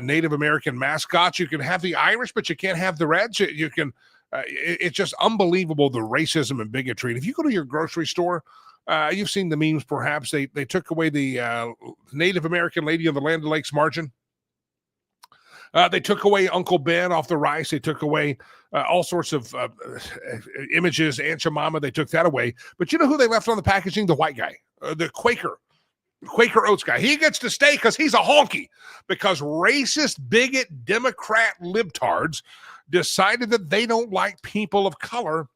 Native American mascots. You can have the Irish, but you can't have the Reds. You can. It's just unbelievable, the racism and bigotry. And if you go to your grocery store, you've seen the memes. Perhaps they took away the Native American lady on the Land O'Lakes margin. They took away Uncle Ben off the rice. They took away all sorts of images. Aunt Jemima, they took that away. But you know who they left on the packaging? The white guy, the Quaker Oats guy. He gets to stay because he's a honky. Because racist, bigot, Democrat libtards decided that they don't like people of color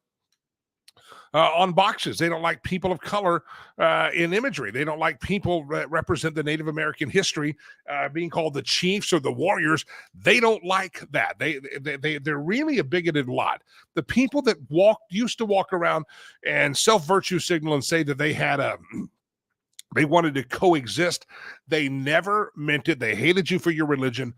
on boxes. They don't like people of color in imagery. They don't like people that represent the Native American history being called the Chiefs or the Warriors. They don't like that. They're really a bigoted lot. The people that used to walk around and self-virtue signal and say that they had they wanted to coexist. They never meant it. They hated you for your religion.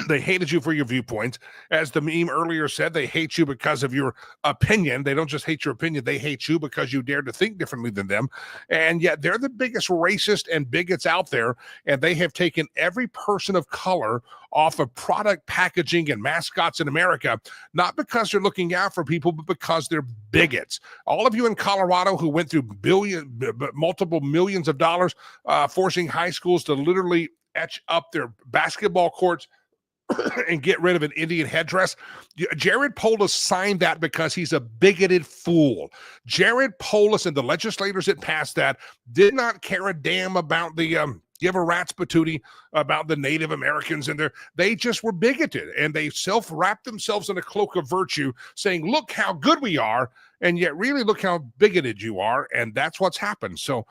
They hated you for your viewpoints. As the meme earlier said, they hate you because of your opinion. They don't just hate your opinion. They hate you because you dare to think differently than them. And yet they're the biggest racist and bigots out there. And they have taken every person of color off of product packaging and mascots in America, not because they're looking out for people, but because they're bigots. All of you in Colorado who went through multiple millions of dollars, forcing high schools to literally etch up their basketball courts and get rid of an Indian headdress. Jared Polis signed that because he's a bigoted fool. Jared Polis and the legislators that passed that did not care a damn about the give a rat's patootie about the Native Americans, and they just were bigoted, and they self-wrapped themselves in a cloak of virtue, saying, look how good we are, and yet really look how bigoted you are, and that's what's happened. So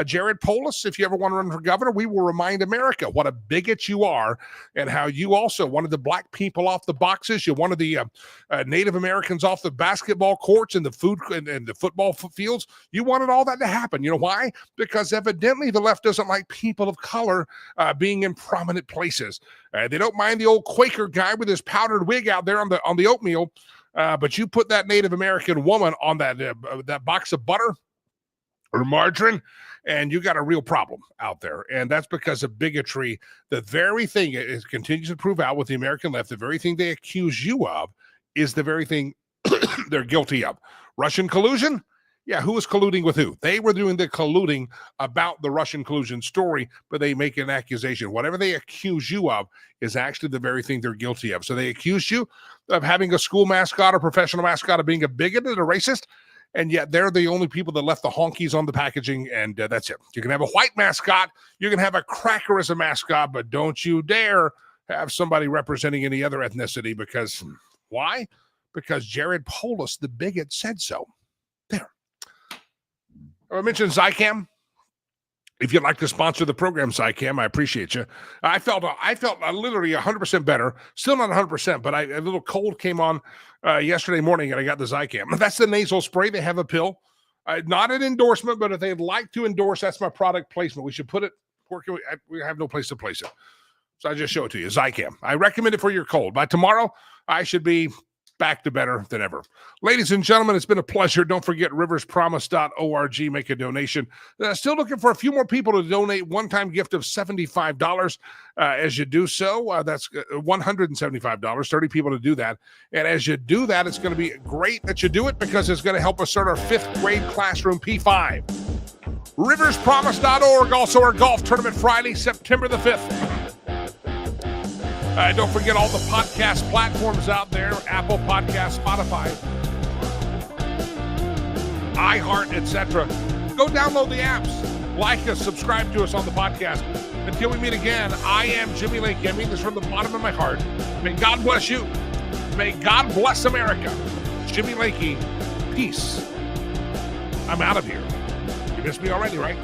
Jared Polis, if you ever want to run for governor, we will remind America what a bigot you are, and how you also wanted the black people off the boxes, you wanted the Native Americans off the basketball courts and the food and the football fields. You wanted all that to happen. You know why? Because evidently the left doesn't like people of color being in prominent places. They don't mind the old Quaker guy with his powdered wig out there on the oatmeal. But you put that Native American woman on that box of butter or margarine, and you got a real problem out there. And that's because of bigotry. The very thing it continues to prove out with the American left, the very thing they accuse you of is the very thing they're guilty of. Russian collusion? Yeah, who was colluding with who? They were doing the colluding about the Russian collusion story, but they make an accusation. Whatever they accuse you of is actually the very thing they're guilty of. So they accuse you of having a school mascot or professional mascot, of being a bigot and a racist, and yet they're the only people that left the honkies on the packaging, and that's it. You can have a white mascot, you can have a cracker as a mascot, but don't you dare have somebody representing any other ethnicity, because why? Because Jared Polis, the bigot, said so. There. I mentioned Zycam. If you'd like to sponsor the program, Zycam, I appreciate you. I felt literally 100% better. Still not 100%, but a little cold came on yesterday morning, and I got the Zycam. That's the nasal spray. They have a pill. Not an endorsement, but if they'd like to endorse, that's my product placement. We should put it. We have no place to place it, so I just show it to you. Zycam. I recommend it for your cold. By tomorrow, I should be back to better than ever. Ladies and gentlemen, it's been a pleasure. Don't forget riverspromise.org. Make a donation. Still looking for a few more people to donate. One-time gift of $75 as you do so. That's $175. 30 people to do that. And as you do that, it's going to be great that you do it, because it's going to help us start our 5th grade classroom P5. Riverspromise.org. Also our golf tournament Friday, September the 5th. Don't forget all the podcast platforms out there, Apple Podcasts, Spotify, iHeart, etc. Go download the apps. Like us, subscribe to us on the podcast. Until we meet again, I am Jimmy Lakey. I mean this from the bottom of my heart. May God bless you. May God bless America. Jimmy Lakey, peace. I'm out of here. You missed me already, right?